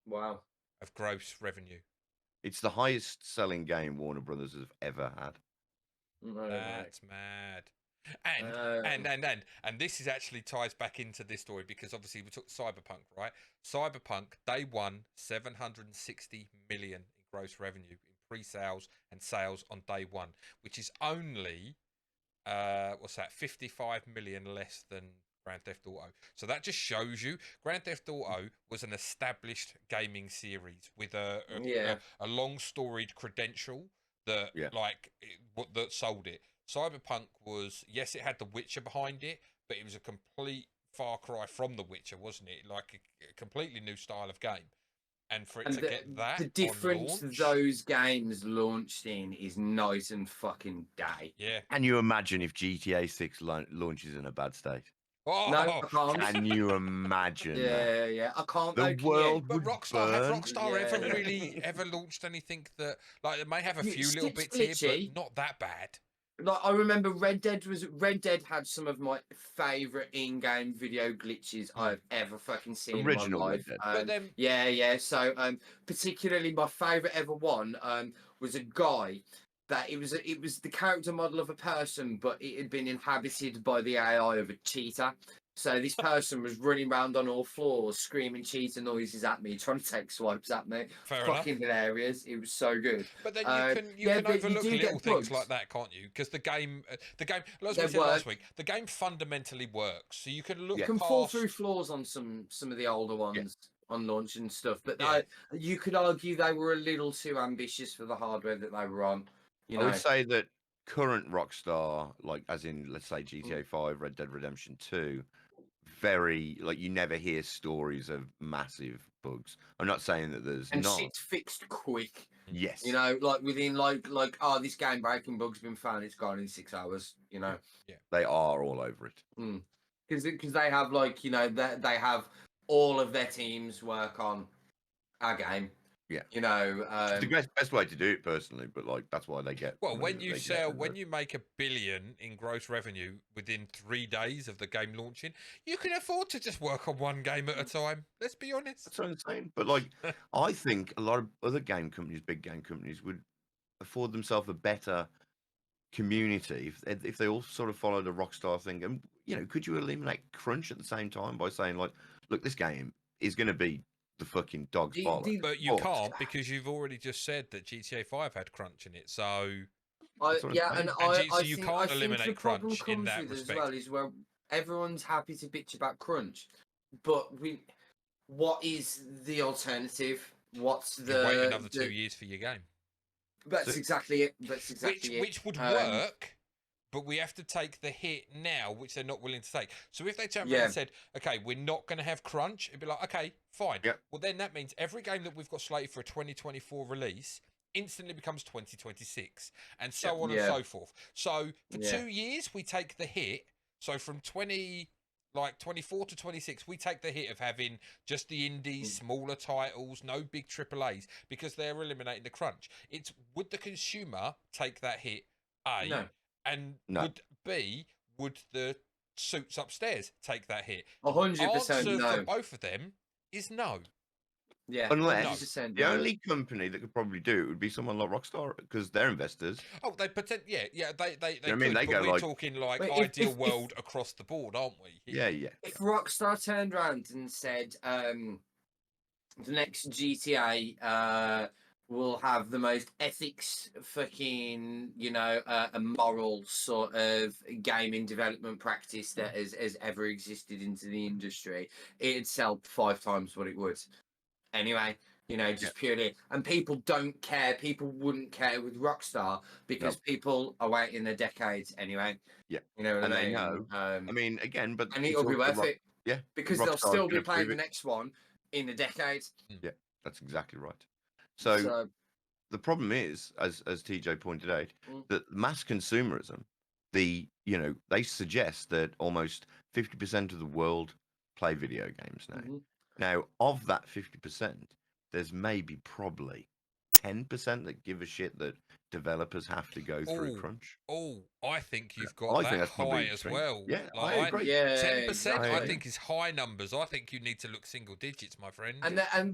Wow. Of gross revenue. It's the highest selling game Warner Brothers have ever had. That's mad. And this is actually ties back into this story because obviously we took Cyberpunk, right? Cyberpunk day 1, 760 million in gross revenue in pre-sales and sales on day 1, which is only 55 million less than Grand Theft Auto. So that just shows you Grand Theft Auto was an established gaming series with a long storied credential that that sold it. Cyberpunk was, yes, it had The Witcher behind it, but it was a complete far cry from The Witcher, wasn't it? Like a completely new style of game. And for it to get that, the difference those games launched in is night and fucking day. Yeah. Can you imagine if GTA 6 launches in a bad state? Oh, no, I can't. Can you imagine? Yeah, I can't. The world would Rockstar burn. have Rockstar ever launched anything that they may have a few little bits here, but not that bad. Like I remember Red Dead had some of my favourite in-game video glitches I've ever fucking seen in my life. But then, So particularly my favourite ever one was a guy that it was the character model of a person, but it had been inhabited by the AI of a cheetah. So this person was running around on all floors, screaming cheetah noises at me, trying to take swipes at me. Fucking hilarious! It was so good. But then you can overlook little things like that, can't you? Because the game, like we said last week, the game fundamentally works. So you can look. You can fall through floors on some of the older ones on launch and stuff, but you could argue they were a little too ambitious for the hardware that they were on. I would say that current Rockstar, like as in let's say GTA 5, Red Dead Redemption 2. Very you never hear stories of massive bugs. I'm not saying that there's not. Shit's fixed quick. Yes. Within this game breaking bug's been found, it's gone in 6 hours. Yeah. They are all over it. Because they have they have all of their teams work on a game. Yeah. It's the best way to do it personally, but that's why they get. Well, when you make $1 billion in gross revenue within 3 days of the game launching, you can afford to just work on one game at a time. Let's be honest. That's what I'm saying. But I think a lot of other game companies, big game companies, would afford themselves a better community if they all sort of followed a Rockstar thing. And could you eliminate crunch at the same time by saying look, this game is going to be the fucking dog's bollocks. But you can't because you've already just said that GTA 5 had crunch in it. So you can't eliminate crunch in that respect. As well is where everyone's happy to bitch about crunch, but what is the alternative? What's the wait another 2 years for your game? That's exactly it. That's exactly which would work. But we have to take the hit now, which they're not willing to take. So if they turned around and said, okay, we're not going to have crunch, it'd be like, okay, fine. Yep. Well, then that means every game that we've got slated for a 2024 release instantly becomes 2026 and so on and so forth. So for 2 years, we take the hit. So from 24 to 26, we take the hit of having just the indies, smaller titles, no big AAAs, because they're eliminating the crunch. Would the consumer take that hit? No. And would the suits upstairs take that hit? 100% no. For both of them is no. Yeah, unless the only company that could probably do it would be someone like Rockstar because they're investors. Oh, they pretend, they I mean, they go we're talking ideal world across the board, aren't we? Yeah. If Rockstar turned around and said, the next GTA will have the most ethics fucking a moral sort of gaming development practice that has ever existed into the industry, it'd sell 5 times what it would anyway, You know, just purely, and people don't care. People wouldn't care with Rockstar because people are waiting a decade anyway. Yeah, you know what and I they mean. know. I mean, again, but and it's it'll be also worth it. Yeah, because they'll Rockstar's still be gonna playing prove the it. next one in a decade. Yeah, that's exactly right. So the problem is, as TJ pointed out, that mass consumerism, they suggest that almost 50% of the world play video games now. Now, of that 50%, there's maybe probably 10% that give a shit that developers have to go through crunch. I think you've got that high as well. Yeah, like, I agree. 10%, exactly. I think is high numbers. I think you need to look single digits, my friend.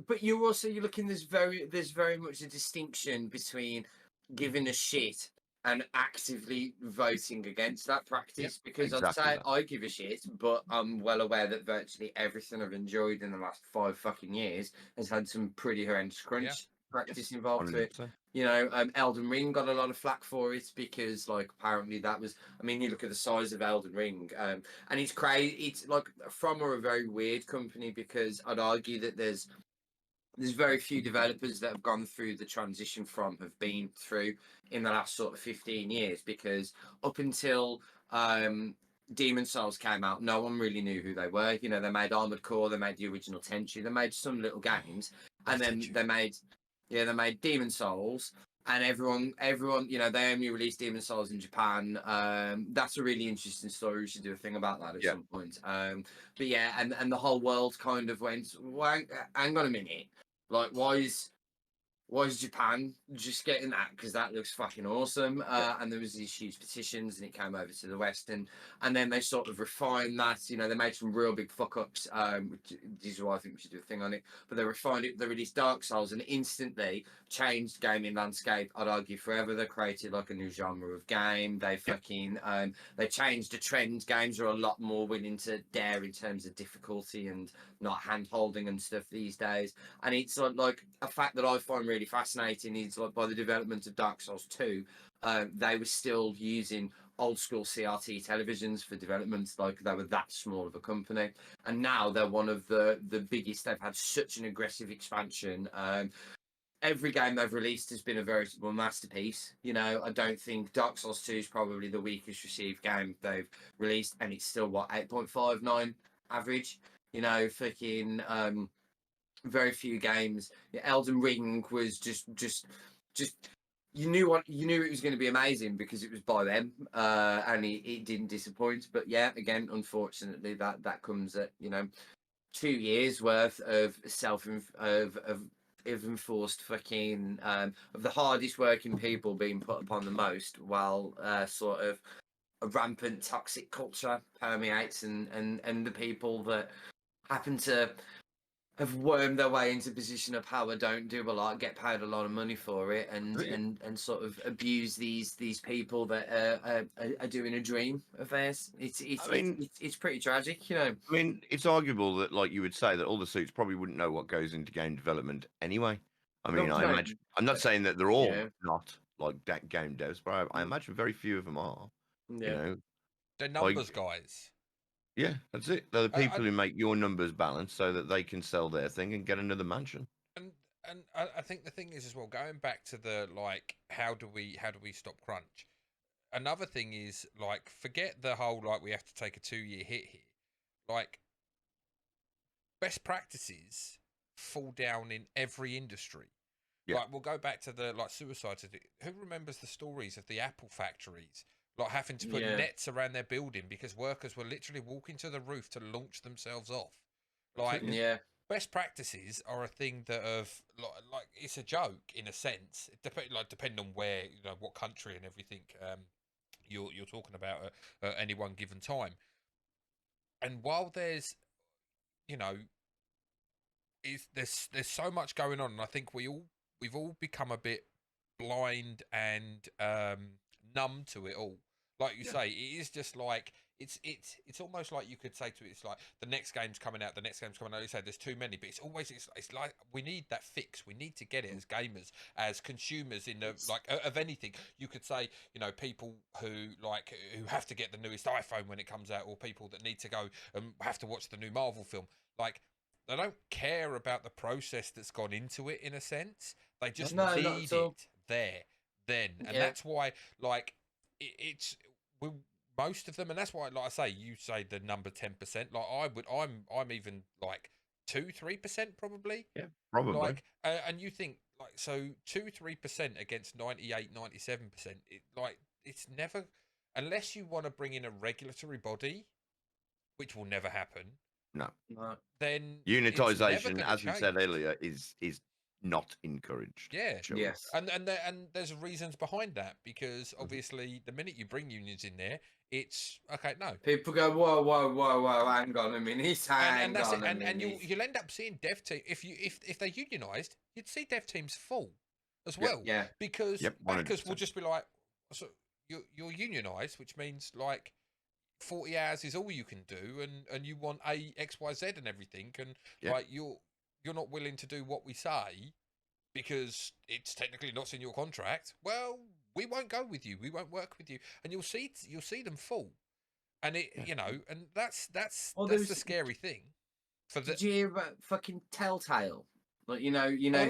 But you're looking. There's very much a distinction between giving a shit and actively voting against that practice. Because I'd say I give a shit, but I'm well aware that virtually everything I've enjoyed in the last 5 fucking years has had some pretty horrendous crunch practice involved to it. You know, Elden Ring got a lot of flack for it because, like, apparently that was. I mean, you look at the size of Elden Ring, and it's crazy. It's like From a very weird company because I'd argue that there's very few developers that have gone through the transition have been through in the last sort of 15 years because up until Demon Souls came out, no one really knew who they were. You know, they made Armored Core, they made the original Tenchu, they made some little games, and then they made Demon Souls, and everyone, they only released Demon Souls in Japan. That's a really interesting story. We should do a thing about that at some point. But yeah, and the whole world kind of went, well, hang on a minute, like why is Japan just getting that? Because that looks fucking awesome. And there was these huge petitions, and it came over to the West, and then they sort of refined that. You know, they made some real big fuck ups. Which is why I think we should do a thing on it. But they refined it. They released Dark Souls, and instantly changed gaming landscape. I'd argue forever. They created like a new genre of game. They fucking they changed the trend. Games are a lot more willing to dare in terms of difficulty and not hand holding and stuff these days. And it's like a fact that I find really fascinating is like by the development of Dark Souls 2, they were still using old school CRT televisions for development. Like they were that small of a company, and now they're one of the biggest. They've had such an aggressive expansion. Every game they've released has been a veritable masterpiece. You know, I don't think Dark Souls 2 is probably the weakest received game they've released, and it's still 8.59 average. You know, fucking very few games. Elden Ring was just you knew it was going to be amazing because it was by them, and it didn't disappoint. But yeah, again, unfortunately, that comes at 2 years worth of enforced fucking of the hardest working people being put upon the most, while sort of a rampant toxic culture permeates, and the people that happen to have wormed their way into a position of power don't do a lot, get paid a lot of money for it, and sort of abuse these people that are doing a dream of theirs. It's pretty tragic, you know. I mean, it's arguable that, like, you would say that all the suits probably wouldn't know what goes into game development anyway. I mean, I imagine. I'm not saying that they're all not like game devs, but I imagine very few of them are. Yeah. You know, they're numbers guys. Yeah, that's it. They're the people who make your numbers balance so that they can sell their thing and get another mansion. And I think the thing is as well, going back to the like, how do we stop crunch? Another thing is like, forget the whole like we have to take a 2-year hit here. Like, best practices fall down in every industry. Yeah. Like, we'll go back to the like suicides. Who remembers the stories of the Apple factories? Like having to put nets around their building because workers were literally walking to the roof to launch themselves off. Like, best practices are a thing that have like it's a joke in a sense. Depending on where, what country and everything you're talking about at any one given time. And while there's, there's so much going on, and I think we've all become a bit blind and numb to it all. Like you say, it is just like it's almost like you could say to it, it's like the next game's coming out. You say there's too many, but it's like we need that fix. We need to get it as gamers, as consumers of anything. You could say, people who have to get the newest iPhone when it comes out, or people that need to go and have to watch the new Marvel film. Like, care about the process that's gone into it. In a sense, they just No, not need at all. it there, then, and Yeah. that's why, like, it's most of them, and that's why, like I say, you say the number 10%. Like I'm even like 2-3% probably. Yeah, probably. Like, and you think like so 2-3% against 98-97%. Like it's never, unless you want to bring in a regulatory body, which will never happen. No. Then unitization, as we said earlier, is not encouraged. Yeah. Yes. And there's reasons behind that, because obviously the minute you bring unions in there, it's okay. No. People go, whoa, hang on a minute, and that's it. And you'll end up seeing dev team if they unionized, you'd see dev teams full as well. Yeah. Because backers 100%. will just be like, so you're unionized, which means like 40 hours is all you can do, and you want A, X, Y, Z and everything, and like you're not willing to do what we say because it's technically not in your contract. Well, we won't go with you. We won't work with you, and you'll see them fall. And it, and that's the scary thing. Did you hear about fucking Telltale? Like who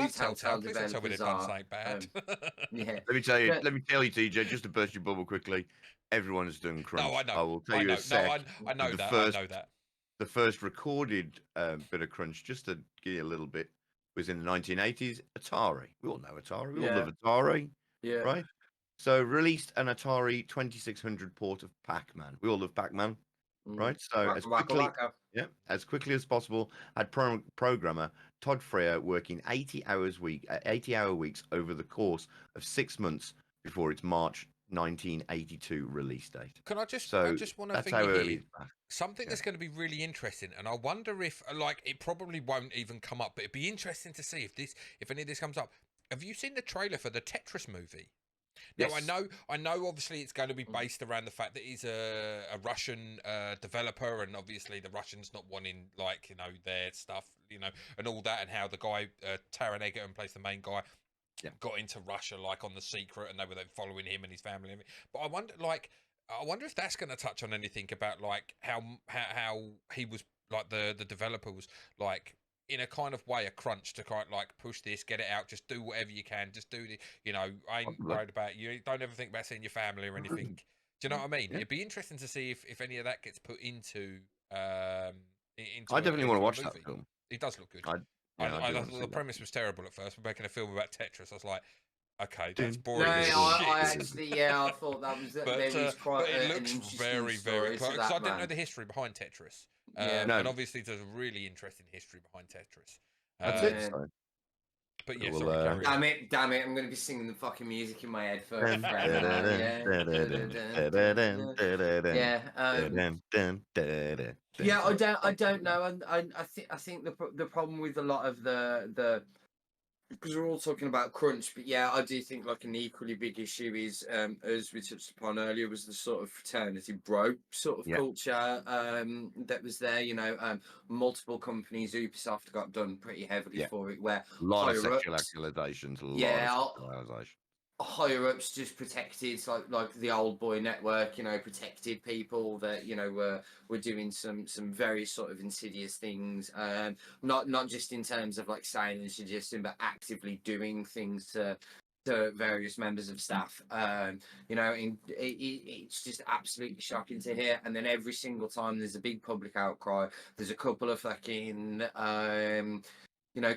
Telltale developers are. Bad. Yeah. Let me tell you, TJ, just to burst your bubble quickly. Everyone has done crunch. No, I know. I will tell you a sec. I know that. The first recorded bit of crunch, just to give you a little bit, was in the 1980s. Atari. We all know Atari. We all love Atari. Yeah. Right? So released an Atari 2600 port of Pac-Man. We all love Pac-Man. Right? So as quickly as possible, had programmer Todd Freer working 80-hour weeks over the course of 6 months before its March 1982 release date. Can I just want to think here something that's going to be really interesting, and I wonder if it probably won't even come up, but it'd be interesting to see if any of this comes up. Have you seen the trailer for the Tetris movie? Yes. Now I know obviously it's going to be based around the fact that he's a Russian developer, and obviously the Russians not wanting their stuff, and all that, and how the guy Taron Egerton plays the main guy. Got into Russia on the secret, and they were then following him and his family. But I wonder if that's going to touch on anything about how he was the developer was in a kind of way a crunch to kind of push this, get it out, just do whatever you can, just do the I ain't worried about you. Don't ever think about seeing your family or anything. Do you know what I mean? It'd be interesting to see if any of that gets put into. I definitely want to watch that film. It does look good. I thought the premise was terrible at first. We're making a film about Tetris. I was like, okay, that's boring. No, I thought that was. There was quite it looks very, very close. Because I didn't know the history behind Tetris. And obviously, there's a really interesting history behind Tetris. That's it. But yeah, sorry, damn it! I'm going to be singing the fucking music in my head first. I don't know, and I think the problem with a lot of the because we're all talking about crunch, but I do think an equally big issue is as we touched upon earlier, was the sort of fraternity bro sort of culture that was there. Multiple companies, Ubisoft got done pretty heavily for it, where a lot of sexual accusations, higher ups just protected, like the old boy network, protected people that were doing some very sort of insidious things, not just in terms of saying and suggesting, but actively doing things to various members of staff. It's just absolutely shocking to hear. And then every single time there's a big public outcry, there's a couple of fucking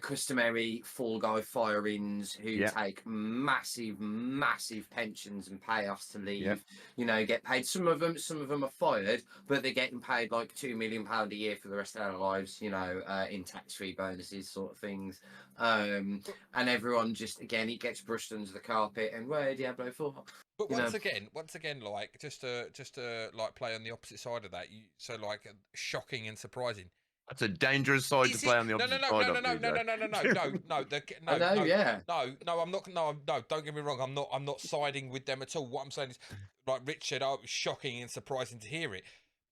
customary fall guy fire-ins who take massive pensions and payoffs to leave. Get paid. Some of them are fired, but they're getting paid £2 million a year for the rest of their lives. In tax-free bonuses, sort of things. And everyone just it gets brushed under the carpet. And where Diablo 4? But once again, just to play on the opposite side of that. Shocking and surprising. That's a dangerous side to play on the opposite side. No. I'm not. No, don't get me wrong. I'm not siding with them at all. What I'm saying is, like Rich said, it was shocking and surprising to hear it.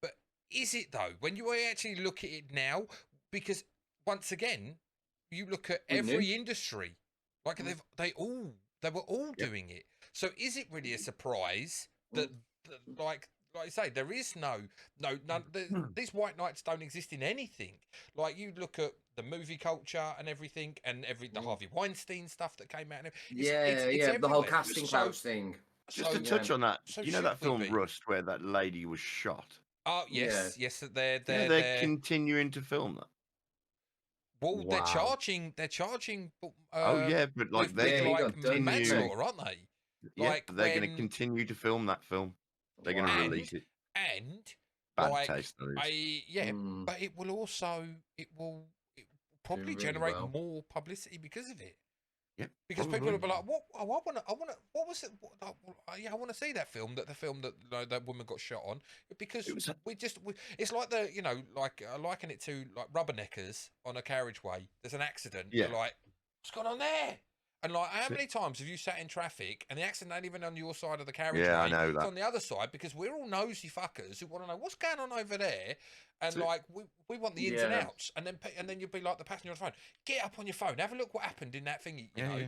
But is it though? When you actually look at it now, because once again, you look at every industry, they were all doing it. So is it really a surprise that like I say, there is none. These white knights don't exist in anything. Like you look at the movie culture and everything, and the Harvey Weinstein stuff that came out. It's the whole casting couch thing. Just to touch on that, so you know that film Rust where that lady was shot? Oh yes, they're continuing to film that. Well, they're charging. Oh yeah, but like they're like manslaughter, aren't they? Like they're going to continue to film that film. They're going to release it. And bad taste, but it will probably generate more publicity because of it. Yeah, because people will be like, "What? Oh, what was it? I want to see that film. The film that that woman got shot on." Because it's like I liken it to like rubberneckers on a carriageway. There's an accident. Yeah. You're like, what's going on there? And like, how many times have you sat in traffic and the accident ain't even on your side of the carriageway? Yeah, I know that. It's on the other side because we're all nosy fuckers who want to know what's going on over there. And like, we want the ins and outs. And then you'll be like the passenger on the phone. Get up on your phone. Have a look what happened in that thingy. You know.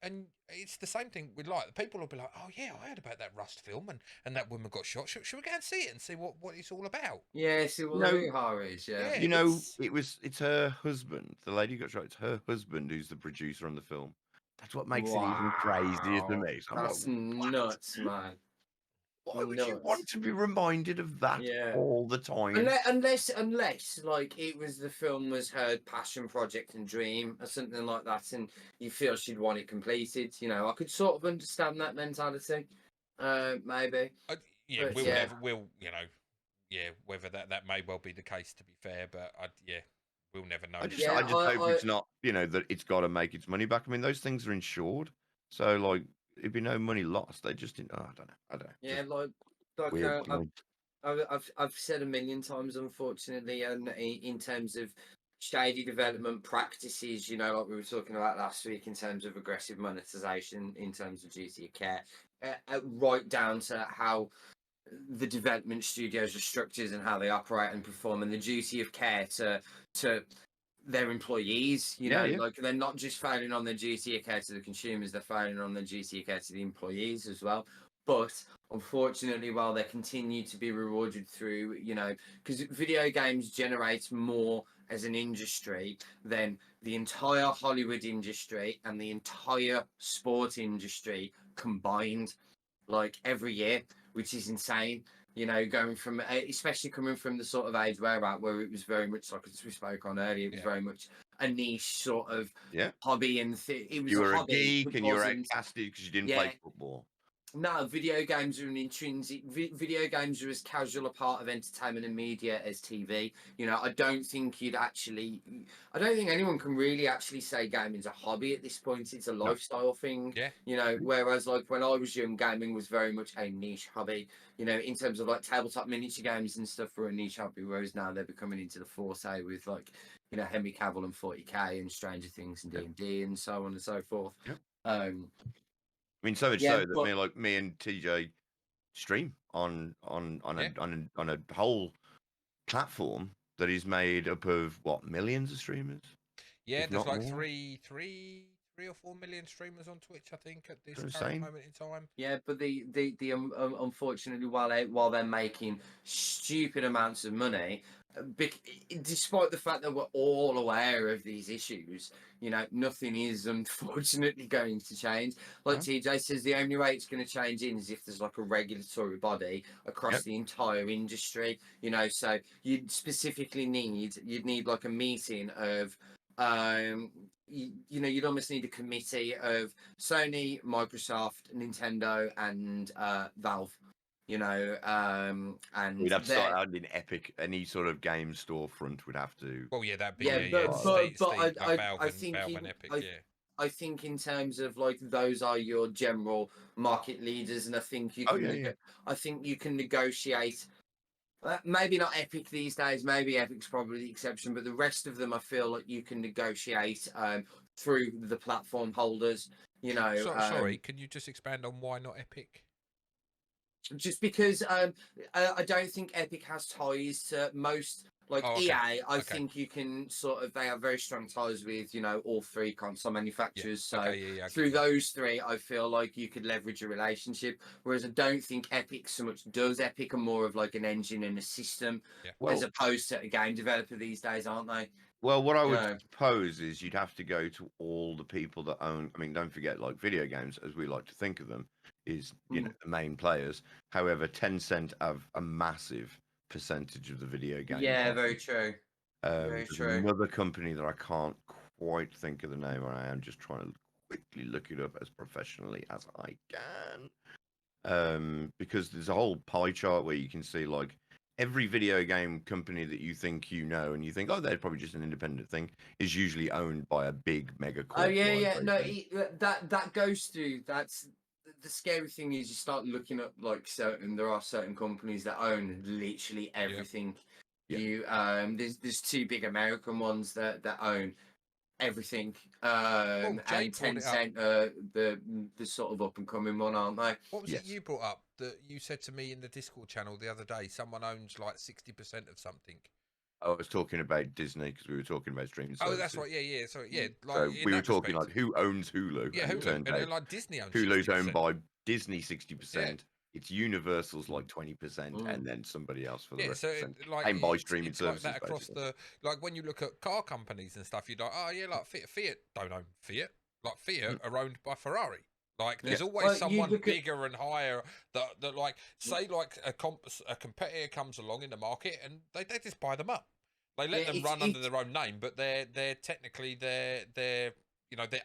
And it's the same thing with like, people will be like, oh yeah, I heard about that Rust film and that woman got shot. Should we go and see it and see what it's all about? Yeah, see what the horror is. Yeah. You know, it's her husband. The lady who got shot. It's her husband who's the producer on the film. That's what makes it even crazier to me. So that's nuts, man. Why would you want to be reminded of that all the time? Unless like it was the film was her passion project and dream or something like that, and you feel she'd want it completed. You know, I could sort of understand that mentality. Maybe. Whether that may well be the case. To be fair, but we'll never know. I just hope it's not, that it's got to make its money back. I mean, those things are insured, so like it'd be no money lost. They just, I don't know. Yeah, I've said a million times, unfortunately, and in terms of shady development practices, like we were talking about last week, in terms of aggressive monetization, in terms of duty of care, right down to how the development studios are structured and how they operate and perform, and the duty of care to their employees, like they're not just failing on their duty of care to the consumers, they're failing on their duty of care to the employees as well. But unfortunately, while they continue to be rewarded through, because video games generate more as an industry than the entire Hollywood industry and the entire sport industry combined, like every year, which is insane. Going from, especially coming from the sort of age we're at, where it was very much like, as we spoke on earlier, it was very much a niche sort of hobby, and it was you were a hobby, geek and you were outcasted because you didn't play football. No, video games are an intrinsic. Video games are as casual a part of entertainment and media as TV. I don't think anyone can really actually say gaming's a hobby at this point. It's a lifestyle thing. Yeah. Whereas like when I was young, gaming was very much a niche hobby. In terms of like tabletop miniature games and stuff were a niche hobby. Whereas now they're becoming into the forte with like, Henry Cavill and 40K and Stranger Things and D&D and so on and so forth. Yep. I mean, so much so that me and TJ stream on a whole platform that is made up of millions of streamers. Yeah, there's like 3 or 4 million streamers on Twitch, I think, at this current moment in time. Yeah, but the unfortunately, while they're making stupid amounts of money, despite the fact that we're all aware of these issues, nothing is unfortunately going to change. Like TJ says, the only way it's going to change is if there's like a regulatory body across the entire industry. So you'd need like a meeting of you'd almost need a committee of Sony, Microsoft, Nintendo, and Valve. And we'd have to start out in Epic. Any sort of game storefront would have to. Well, yeah, that'd be I think in terms of like those are your general market leaders, and I think you can. I think you can negotiate. Maybe not Epic these days. Maybe Epic's probably the exception, but the rest of them, I feel like you can negotiate through the platform holders. Sorry, can you just expand on why not Epic? Just because I don't think Epic has ties to most Like Oh, EA, okay. I think you can they have very strong ties with, all three console manufacturers. Yeah. So Okay, yeah, through those three, I feel like you could leverage a relationship. Whereas I don't think Epic so much does. Epic are more of like an engine and a system, as opposed to a game developer these days, aren't they? Well, what I would propose is you'd have to go to all the people that own. I mean, don't forget, like video games, as we like to think of them, is the main players. However, Tencent have a massive percentage of the video game. Yeah, very true. Very true. Another company that I can't quite think of the name, and I am just trying to quickly look it up as professionally as I can, because there's a whole pie chart where you can see like every video game company that you think and you think, oh, they're probably just an independent thing, is usually owned by a big mega corporation. Oh yeah. No, that goes through. That's the scary thing is you start looking at like there are certain companies that own literally everything. There's two big American ones that own everything, and Tencent, the sort of up and coming one, aren't they? What was it you brought up that you said to me in the Discord channel the other day? Someone owns like 60% of something. I was talking about Disney because we were talking about streaming services. Oh, that's right. Yeah. So so we were talking like who owns Hulu? Yeah, Hulu. And like Disney owns Hulu's 60%. owned by Disney 60%. It's Universal's like 20%, and then somebody else for the rest. So and by streaming services. Like that across like when you look at car companies and stuff, you're like, oh yeah, like Fiat don't own Fiat. Like Fiat are owned by Ferrari. Like there's always someone bigger and higher that like say like a competitor comes along in the market and they just buy them up. They let them run under their own name, but they're technically they're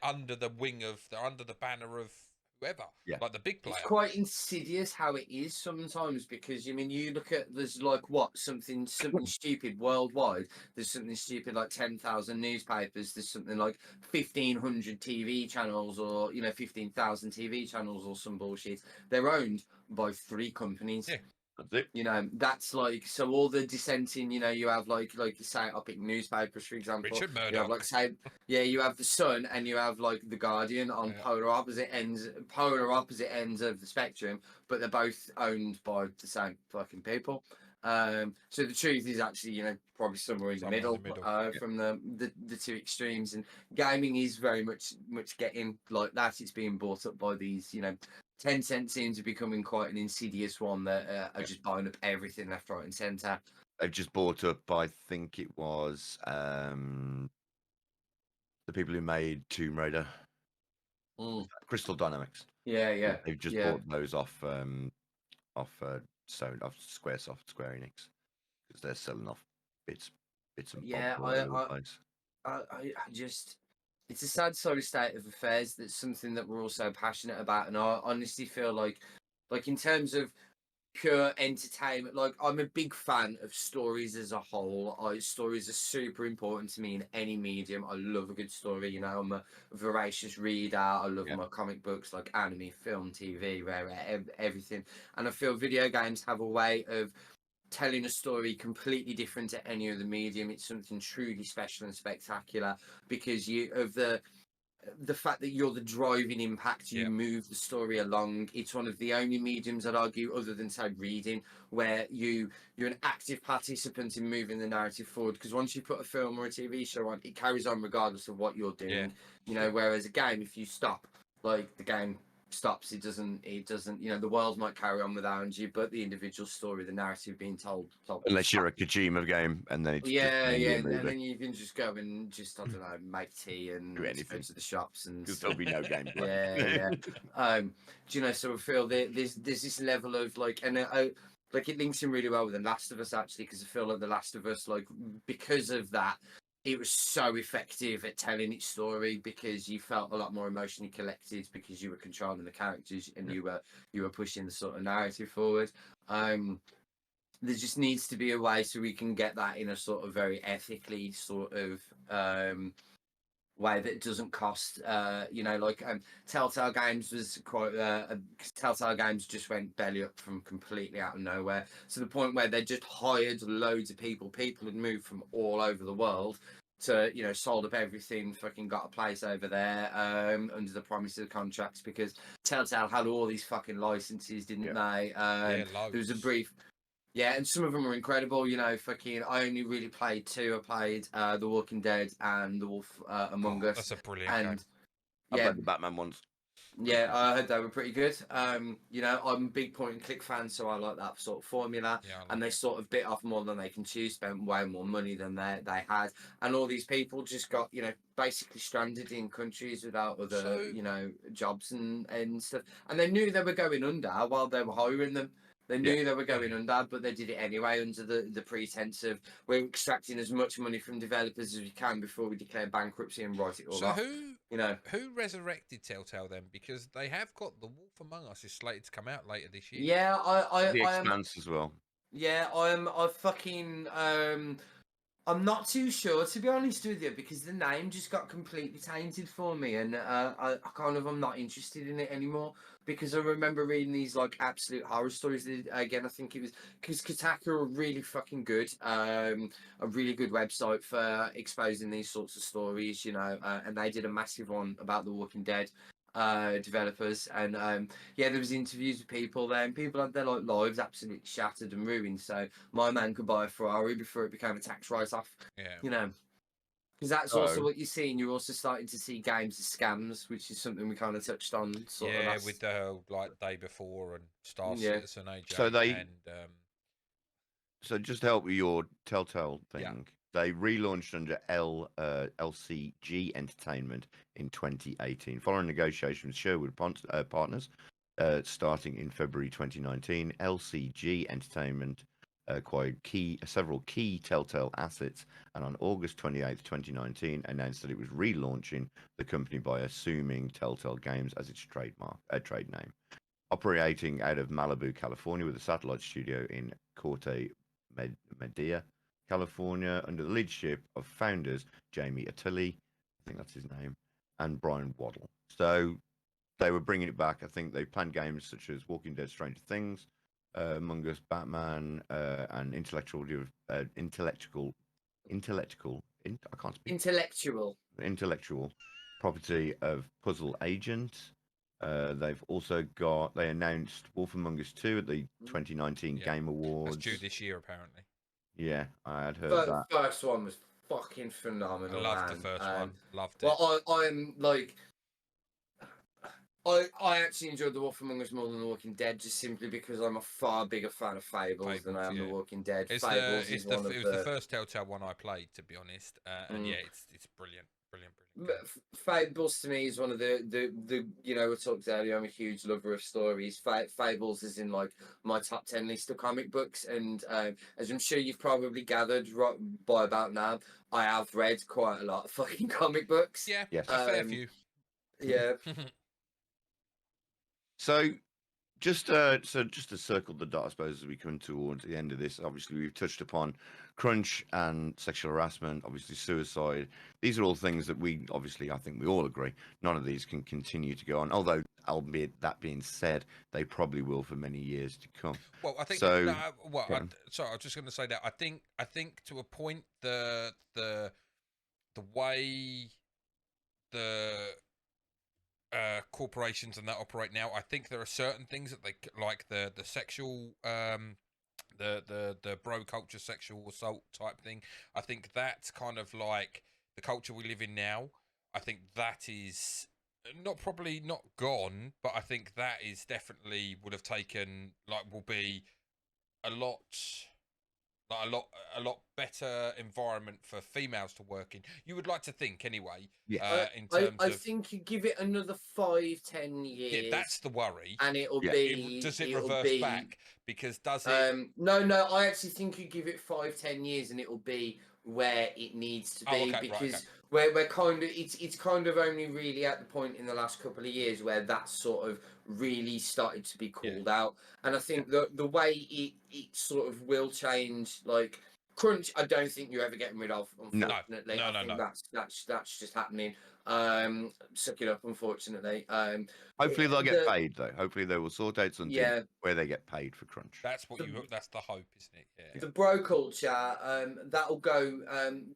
under the banner of whoever, like the big player. It's quite insidious how it is sometimes because you look at there's like something stupid worldwide. There's something stupid like 10,000 newspapers. There's something like 1,500 TV channels or 15,000 TV channels or some bullshit. They're owned by 3 companies. Yeah. That's it. That's like so all the dissenting. You have like say I pick newspapers for example. Richard Murdoch. You have like you have the Sun and you have like the Guardian on polar opposite ends of the spectrum, but they're both owned by the same fucking people. So the truth is actually probably somewhere in the middle. From the two extremes, and gaming is very much getting like that. It's being bought up by these 10 seems to be becoming quite an insidious one that are just buying up everything left, right, and centre. They've just bought up, I think it was the people who made Tomb Raider, Crystal Dynamics. Yeah. They've just bought those off Squaresoft, Square Enix, because they're selling off bits and bobs. I just. It's a sad, sorry state of affairs. That's something that we're all so passionate about, and I honestly feel like in terms of pure entertainment, like I'm a big fan of stories as a whole. Stories are super important to me in any medium. I love a good story. I'm a voracious reader. I love my comic books, like anime, film, TV, everything. And I feel video games have a way of telling a story completely different to any other medium. It's something truly special and spectacular because of the fact that you're the driving impact. You move the story along. It's one of the only mediums, I'd argue, other than say reading, where you're an active participant in moving the narrative forward. Because once you put a film or a TV show on, it carries on regardless of what you're doing. Whereas a game, if you stop, like the game stops, it doesn't the world might carry on without you, but the individual story, the narrative being told unless you're a Kojima game, and then it's and then you can just go and just I don't know, make tea and do anything, go to the shops, and there'll be no game. So I feel there's this level of like, and like it links in really well with The Last of Us actually, because I feel like The Last of Us, like because of that, it was so effective at telling its story because you felt a lot more emotionally collected because you were controlling the characters and you were pushing the sort of narrative forward. There just needs to be a way so we can get that in a sort of very ethically sort of way that doesn't cost. Telltale Games was quite. Telltale Games just went belly up from completely out of nowhere, to the point where they just hired loads of people. People had moved from all over the world to, sold up everything, fucking got a place over there under the promise of the contracts, because Telltale had all these fucking licenses, didn't they? There was a brief. Yeah, and some of them are incredible. You know, fucking. I only really played 2. I played The Walking Dead and The Wolf Among Us. That's a brilliant And game. I yeah, played the Batman ones. yeah, I heard they were pretty good. You know, I'm a big point and click fan, so I like that sort of formula. Yeah, And they sort of bit off more than they can chew, spent way more money than they had, and all these people just got, you know, basically stranded in countries without other, you know, jobs and stuff. And they knew they were going under while they were hiring them. They knew they were going under, but they did it anyway under the pretense of we're extracting as much money from developers as we can before we declare bankruptcy and write it all off. Who resurrected Telltale then? Because they have got The Wolf Among Us is slated to come out later this year. Yeah, The Expanse as well. Yeah, I'm not too sure, to be honest with you, because the name just got completely tainted for me, and I'm not interested in it anymore, because I remember reading these like absolute horror stories. Again, I think it was because Kotaku are really fucking good, a really good website for exposing these sorts of stories, you know, and they did a massive one about The Walking Dead developers, and there was interviews with people there, and people had their like lives absolutely shattered and ruined, so my man could buy a Ferrari before it became a tax write-off. You know, because that's also what you're seeing. You're also starting to see games as scams, which is something we kind of touched on with the like Day Before and Star Citizen AJ. So just to help with your Telltale thing, they relaunched under LCG Entertainment in 2018. Following negotiations with Sherwood partners, starting in February 2019, LCG Entertainment acquired several key Telltale assets, and on August 28th, 2019, announced that it was relaunching the company by assuming Telltale Games as its trade name. Operating out of Malibu, California, with a satellite studio in Corte Madera, California, under the leadership of founders Jamie Attili, I think that's his name, and Brian Waddle. So they were bringing it back. I think they planned games such as Walking Dead, Stranger Things, Among Us, Batman, and intellectual property of Puzzle Agent. They announced Wolf Among Us 2 at the 2019 Game Awards. That's due this year, apparently. Yeah, I had heard that. The first one was fucking phenomenal. I loved the first one. Loved it. Well, I'm like, I actually enjoyed The Wolf Among Us more than The Walking Dead, just simply because I'm a far bigger fan of Fables than I am The Walking Dead. It was the first Telltale one I played, to be honest, and it's brilliant. Fables to me is one of the you know, we talked earlier, I'm a huge lover of stories. Fables is in like my top 10 list of comic books, and as I'm sure you've probably gathered by about now, I have read quite a lot of fucking comic books. Yeah, a fair few. Yeah. So just to circle the dot, I suppose, as we come towards the end of this, obviously we've touched upon crunch and sexual harassment, obviously suicide. These are all things that I think we all agree, none of these can continue to go on. Although, albeit that being said, they probably will for many years to come. Well, I think. So. I was just going to say that I think to a point the way the corporations and that operate now, I think there are certain things that they like the sexual the bro culture, sexual assault type thing. I think that's kind of like the culture we live in now. I think that is probably not gone, but I think that is definitely would have taken will be a lot better environment for females to work in. You would like to think, anyway. Yeah. I think you give it another 5-10 years. Yeah, that's the worry. And it'll be. Does it reverse back? Because does it? No. I actually think you give it 5-10 years, and it'll be where it needs to be, because we're kind of it's kind of only really at the point in the last couple of years where that's sort of really started to be called out, and I think the way it sort of will change, like Crunch, I don't think you're ever getting rid of, No. unfortunately. No. I think that's just happening. Suck it up, unfortunately. Hopefully they'll get paid though. Hopefully they will sort out something where they get paid for crunch. That's that's the hope, isn't it? Yeah. The bro culture, that'll go.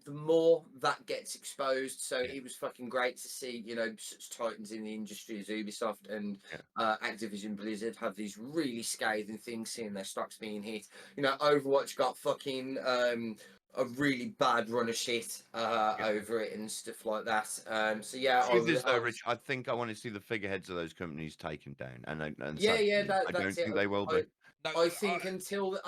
The more that gets exposed, so it was fucking great to see, you know, such titans in the industry as Ubisoft and Activision Blizzard have these really scathing things, seeing their stocks being hit. You know, Overwatch got fucking a really bad run of shit over it and stuff like that. So yeah, Rich, I think I want to see the figureheads of those companies taken down, and I don't think they will be. I think until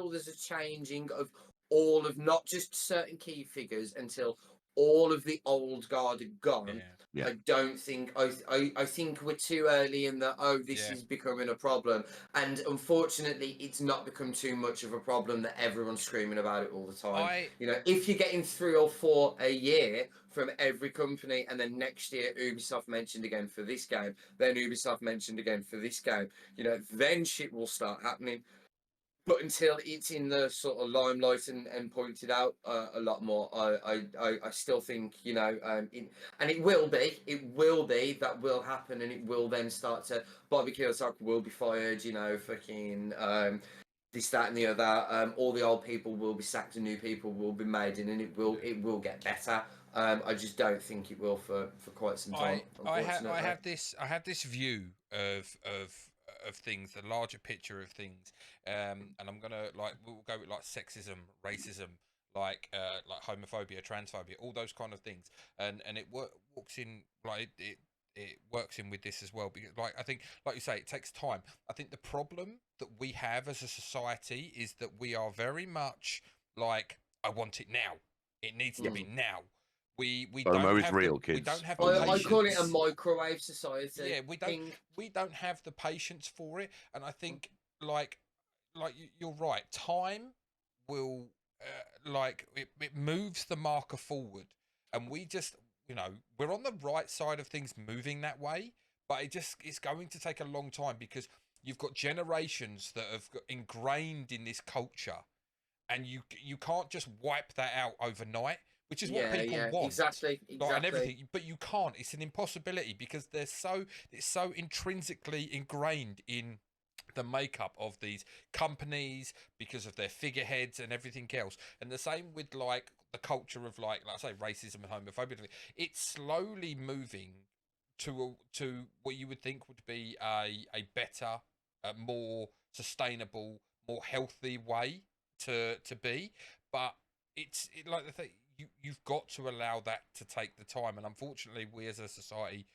there's a changing of all of not just certain key figures, until all of the old guard are gone. I don't think I think we're too early in that. This is becoming a problem, and unfortunately, it's not become too much of a problem that everyone's screaming about it all the time. You know, if you're getting 3 or 4 a year from every company, and then next year Ubisoft mentioned again for this game, then Ubisoft mentioned again for this game, you know, then shit will start happening. But until it's in the sort of limelight and pointed out a lot more, I still think, you know, and it will be that will happen, and it will then start to Bobby Kiyosaki will be fired, you know, fucking this, that, and the other. All the old people will be sacked, and new people will be made in, and it will get better. I just don't think it will for quite some time. I have this view of things, the larger picture of things, and I'm gonna we'll go with sexism, racism, like homophobia, transphobia, all those kind of things, and it works in it works in with this as well, because I think, like you say, it takes time. I think the problem that we have as a society is that we are very much like, I want it now. It needs to be now. We don't have real kids. We don't have the patience. I call it a microwave society. Yeah, we don't have the patience for it, and I think like you're right. Time will it moves the marker forward, and we just, you know, we're on the right side of things moving that way, but it's going to take a long time, because you've got generations that have got ingrained in this culture, and you can't just wipe that out overnight. Which is what people want, exactly. And everything, but you can't. It's an impossibility, because it's so intrinsically ingrained in the makeup of these companies, because of their figureheads and everything else. And the same with the culture of like I say, racism and homophobia. It's slowly moving to what you would think would be a better, more sustainable, more healthy way to be, but it's like the thing. You've got to allow that to take the time, and unfortunately, we as a society,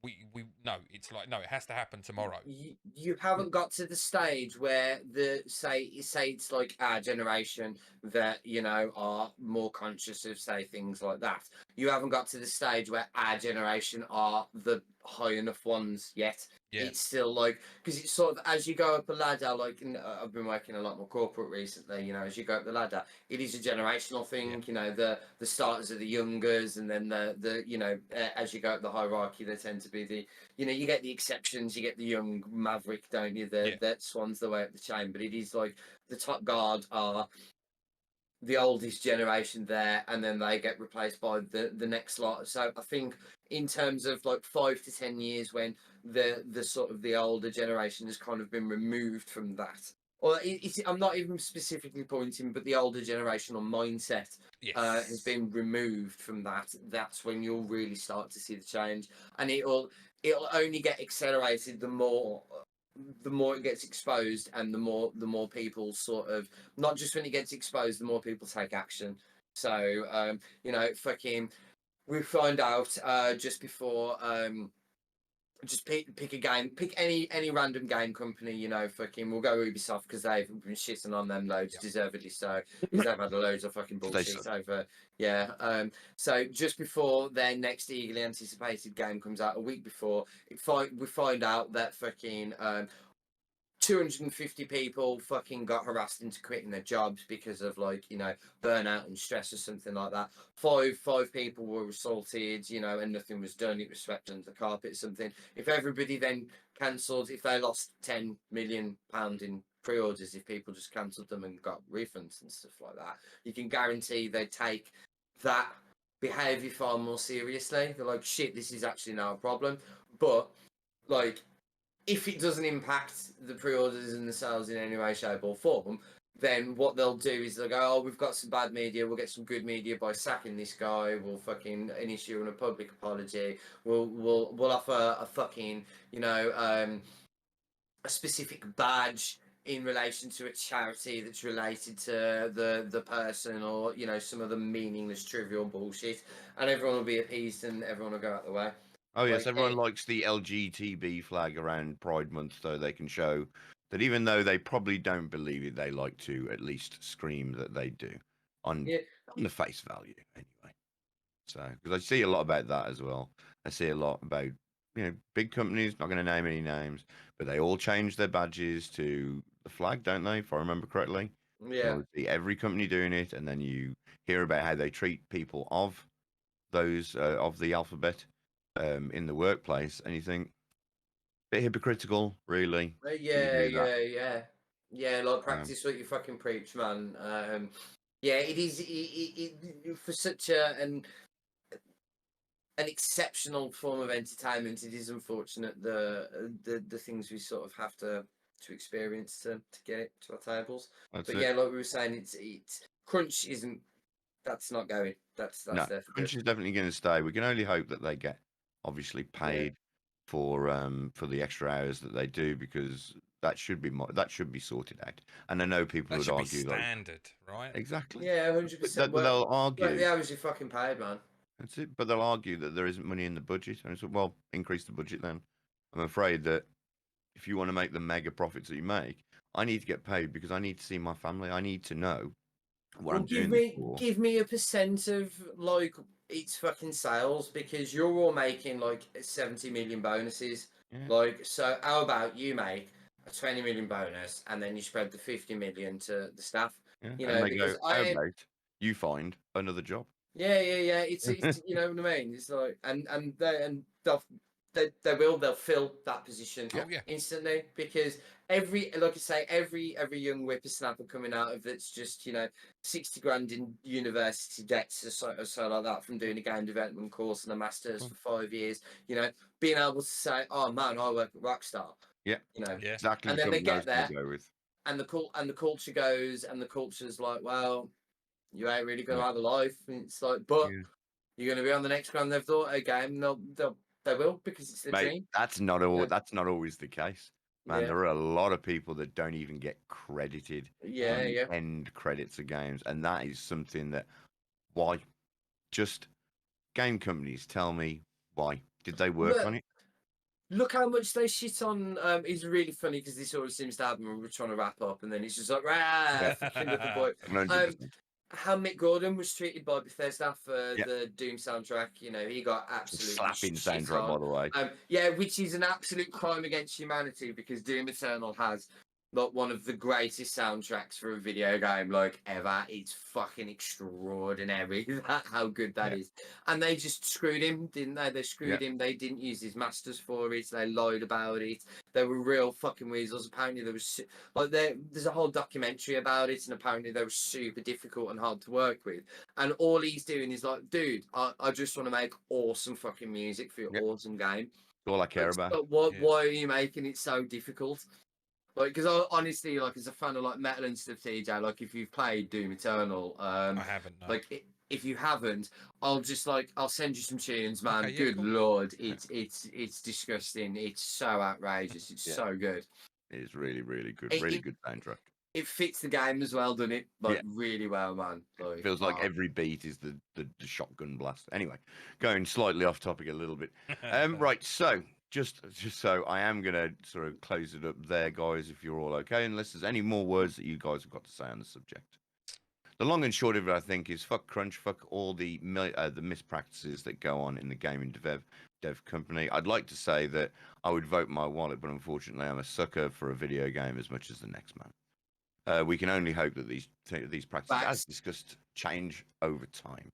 we no, it's like, no, it has to happen tomorrow. You haven't got to the stage where say it's like our generation that, you know, are more conscious of, say, things like that. You haven't got to the stage where our generation are the high enough ones yet. It's still like, because it's sort of, as you go up a ladder, like I've been working a lot more corporate recently, you know, as you go up the ladder, it is a generational thing. You know, the starters are the youngers, and then the you know, as you go up the hierarchy, there tend to be the, you know, you get the exceptions, you get the young maverick, don't you, that swans the way up the chain. But it is like the top guard are the oldest generation there, and then they get replaced by the next lot. So I think in terms of like 5 to 10 years, when the sort of the older generation has kind of been removed from that, or I'm not even specifically pointing, but the older generational mindset has been removed from that. That's when you'll really start to see the change, and it'll only get accelerated the more it gets exposed, and the more people sort of, not just when it gets exposed, the more people take action. So you know, fucking, we find out just before just pick a game, pick any random game company, you know, fucking, we'll go Ubisoft, because they've been shitting on them loads, deservedly so, because they've had loads of fucking bullshit over. So just before their next eagerly anticipated game comes out, a week before, we find out that fucking 250 people fucking got harassed into quitting their jobs because of like, you know, burnout and stress or something like that. Five people were assaulted, you know, and nothing was done. It was swept under the carpet or something. If everybody then cancelled, if they lost £10 million in pre-orders, if people just cancelled them and got refunds and stuff like that, you can guarantee they'd take that behaviour far more seriously. They're like, shit, this is actually now a problem. But like, if it doesn't impact the pre-orders and the sales in any way, shape or form, then what they'll do is they'll go, oh, we've got some bad media, we'll get some good media by sacking this guy, we'll fucking issue a public apology, we'll offer a fucking, you know, a specific badge in relation to a charity that's related to the person, or, you know, some of the meaningless trivial bullshit, and everyone will be appeased and everyone will go out the way. Oh, yes, everyone likes the LGTB flag around Pride Month, so they can show that even though they probably don't believe it, they like to at least scream that they do on the face value, anyway. So, because I see a lot about that as well. I see a lot about, you know, big companies, not going to name any names, but they all change their badges to the flag, don't they, if I remember correctly? Yeah. You see every company doing it, and then you hear about how they treat people of those, of the alphabet. In the workplace, and you think, bit hypocritical, really. Yeah. Like, practice what you fucking preach, man. Yeah, it is. It for such an exceptional form of entertainment. It is unfortunate the things we sort of have to experience to get it to our tables. But yeah, like we were saying, it's crunch isn't. That's not going. That's no, there for crunch good. is definitely going to stay. We can only hope that they get obviously paid for the extra hours that they do, because that should be sorted out. And I know people That would should be argue standard, right? exactly. Yeah, 100%. They'll argue the hours you're fucking paid, man. that's it, but they'll argue that there isn't money in the budget, and it's like, well, increase the budget then. I'm afraid that if you want to make the mega profits that you make, I need to get paid because I need to see my family. I need to know what I'm doing this for. Give me a percent of like its fucking sales, because you're all making like 70 million bonuses. Yeah. Like, so how about you make a 20 million bonus and then you spread the 50 million to the staff? Yeah. You And know, they because go, how about you find another job? yeah. It's you know what I mean. It's like, and they'll fill that position instantly, because like I say, every young whippersnapper coming out of it's just, you know, 60 grand in university debts or so like that from doing a game development course and a master's for 5 years, you know, being able to say, oh man, I work at Rockstar. Yeah, you know, exactly. and then they get there, go with. and the culture goes, and the culture's like, well, you ain't really gonna have a life. And it's like, but you're gonna be on the next Grand Theft Auto game. They will, because it's the dream. That's not always the case, man. There are a lot of people that don't even get credited on the end credits of games, and that is something that why just game companies tell me why did they work on it? Look how much they shit on. It's really funny because this always seems to happen when we're trying to wrap up, and then it's just like, fucking little boy. How Mick Gordon was treated by Bethesda for the Doom soundtrack. You know, he got absolutely slapping soundtrack, by the way. Which is an absolute crime against humanity, because Doom Eternal has like one of the greatest soundtracks for a video game like ever. It's fucking extraordinary how good that is. And they just screwed him, didn't they? They screwed him. They didn't use his masters for it. They lied about it. They were real fucking weasels. Apparently there was like there's a whole documentary about it, and apparently they were super difficult and hard to work with. And all he's doing is like, dude, I just want to make awesome fucking music for your awesome game. That's all I care about. But why are you making it so difficult? Like, because I honestly, like, as a fan of like metal and stuff, TJ, like, if you've played Doom Eternal, I haven't. No. Like, if you haven't, I'll send you some tunes, man. Okay, Good lord, it's disgusting. It's so outrageous. It's so good. It is really, really good. Really good soundtrack. It fits the game as well, doesn't it? Like, really well, man. Like, it feels like every beat is the shotgun blast. Anyway, going slightly off topic a little bit. Right, so. Just so I am going to sort of close it up there, guys, if you're all okay, unless there's any more words that you guys have got to say on the subject. the long and short of it, I think, is fuck crunch, fuck all the mispractices that go on in the gaming dev company. I'd like to say that I would vote my wallet, but unfortunately, I'm a sucker for a video game as much as the next man. We can only hope that these practices, as discussed, change over time.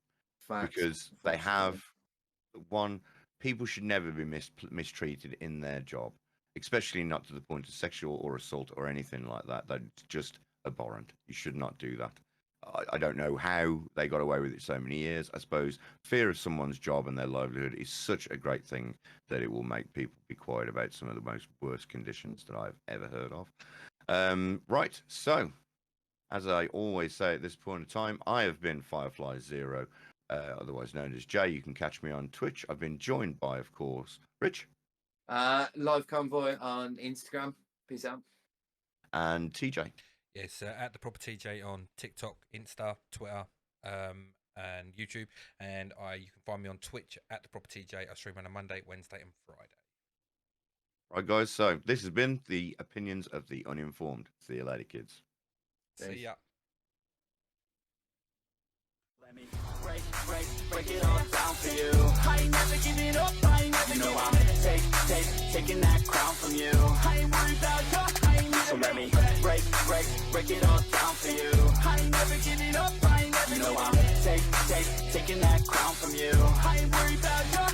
Because they have people should never be mistreated in their job, especially not to the point of sexual or assault or anything like that. That's just abhorrent. You should not do that. I don't know how they got away with it so many years. I suppose fear of someone's job and their livelihood is such a great thing that it will make people be quiet about some of the most worst conditions that I've ever heard of. Right, so as I always say at this point in time, I have been Firefly Zero, otherwise known as Jay. You can catch me on Twitch. I've been joined by, of course, Rich. Live Convoy on Instagram. Peace out. And TJ. Yes, at the proper TJ on TikTok, Insta, Twitter, and YouTube. And you can find me on Twitch at the proper TJ. I stream on a Monday, Wednesday, and Friday. Right, guys. So this has been the opinions of the uninformed. See you later, kids. See ya. Let me break it all down for you. I ain't never giving up. I ain't never giving up. Taking that crown from you. I ain't worried about you. I ain't never. So let me break it all down for you. I ain't never giving up. I ain't never giving up. I'm taking that crown from you. I ain't worried about you.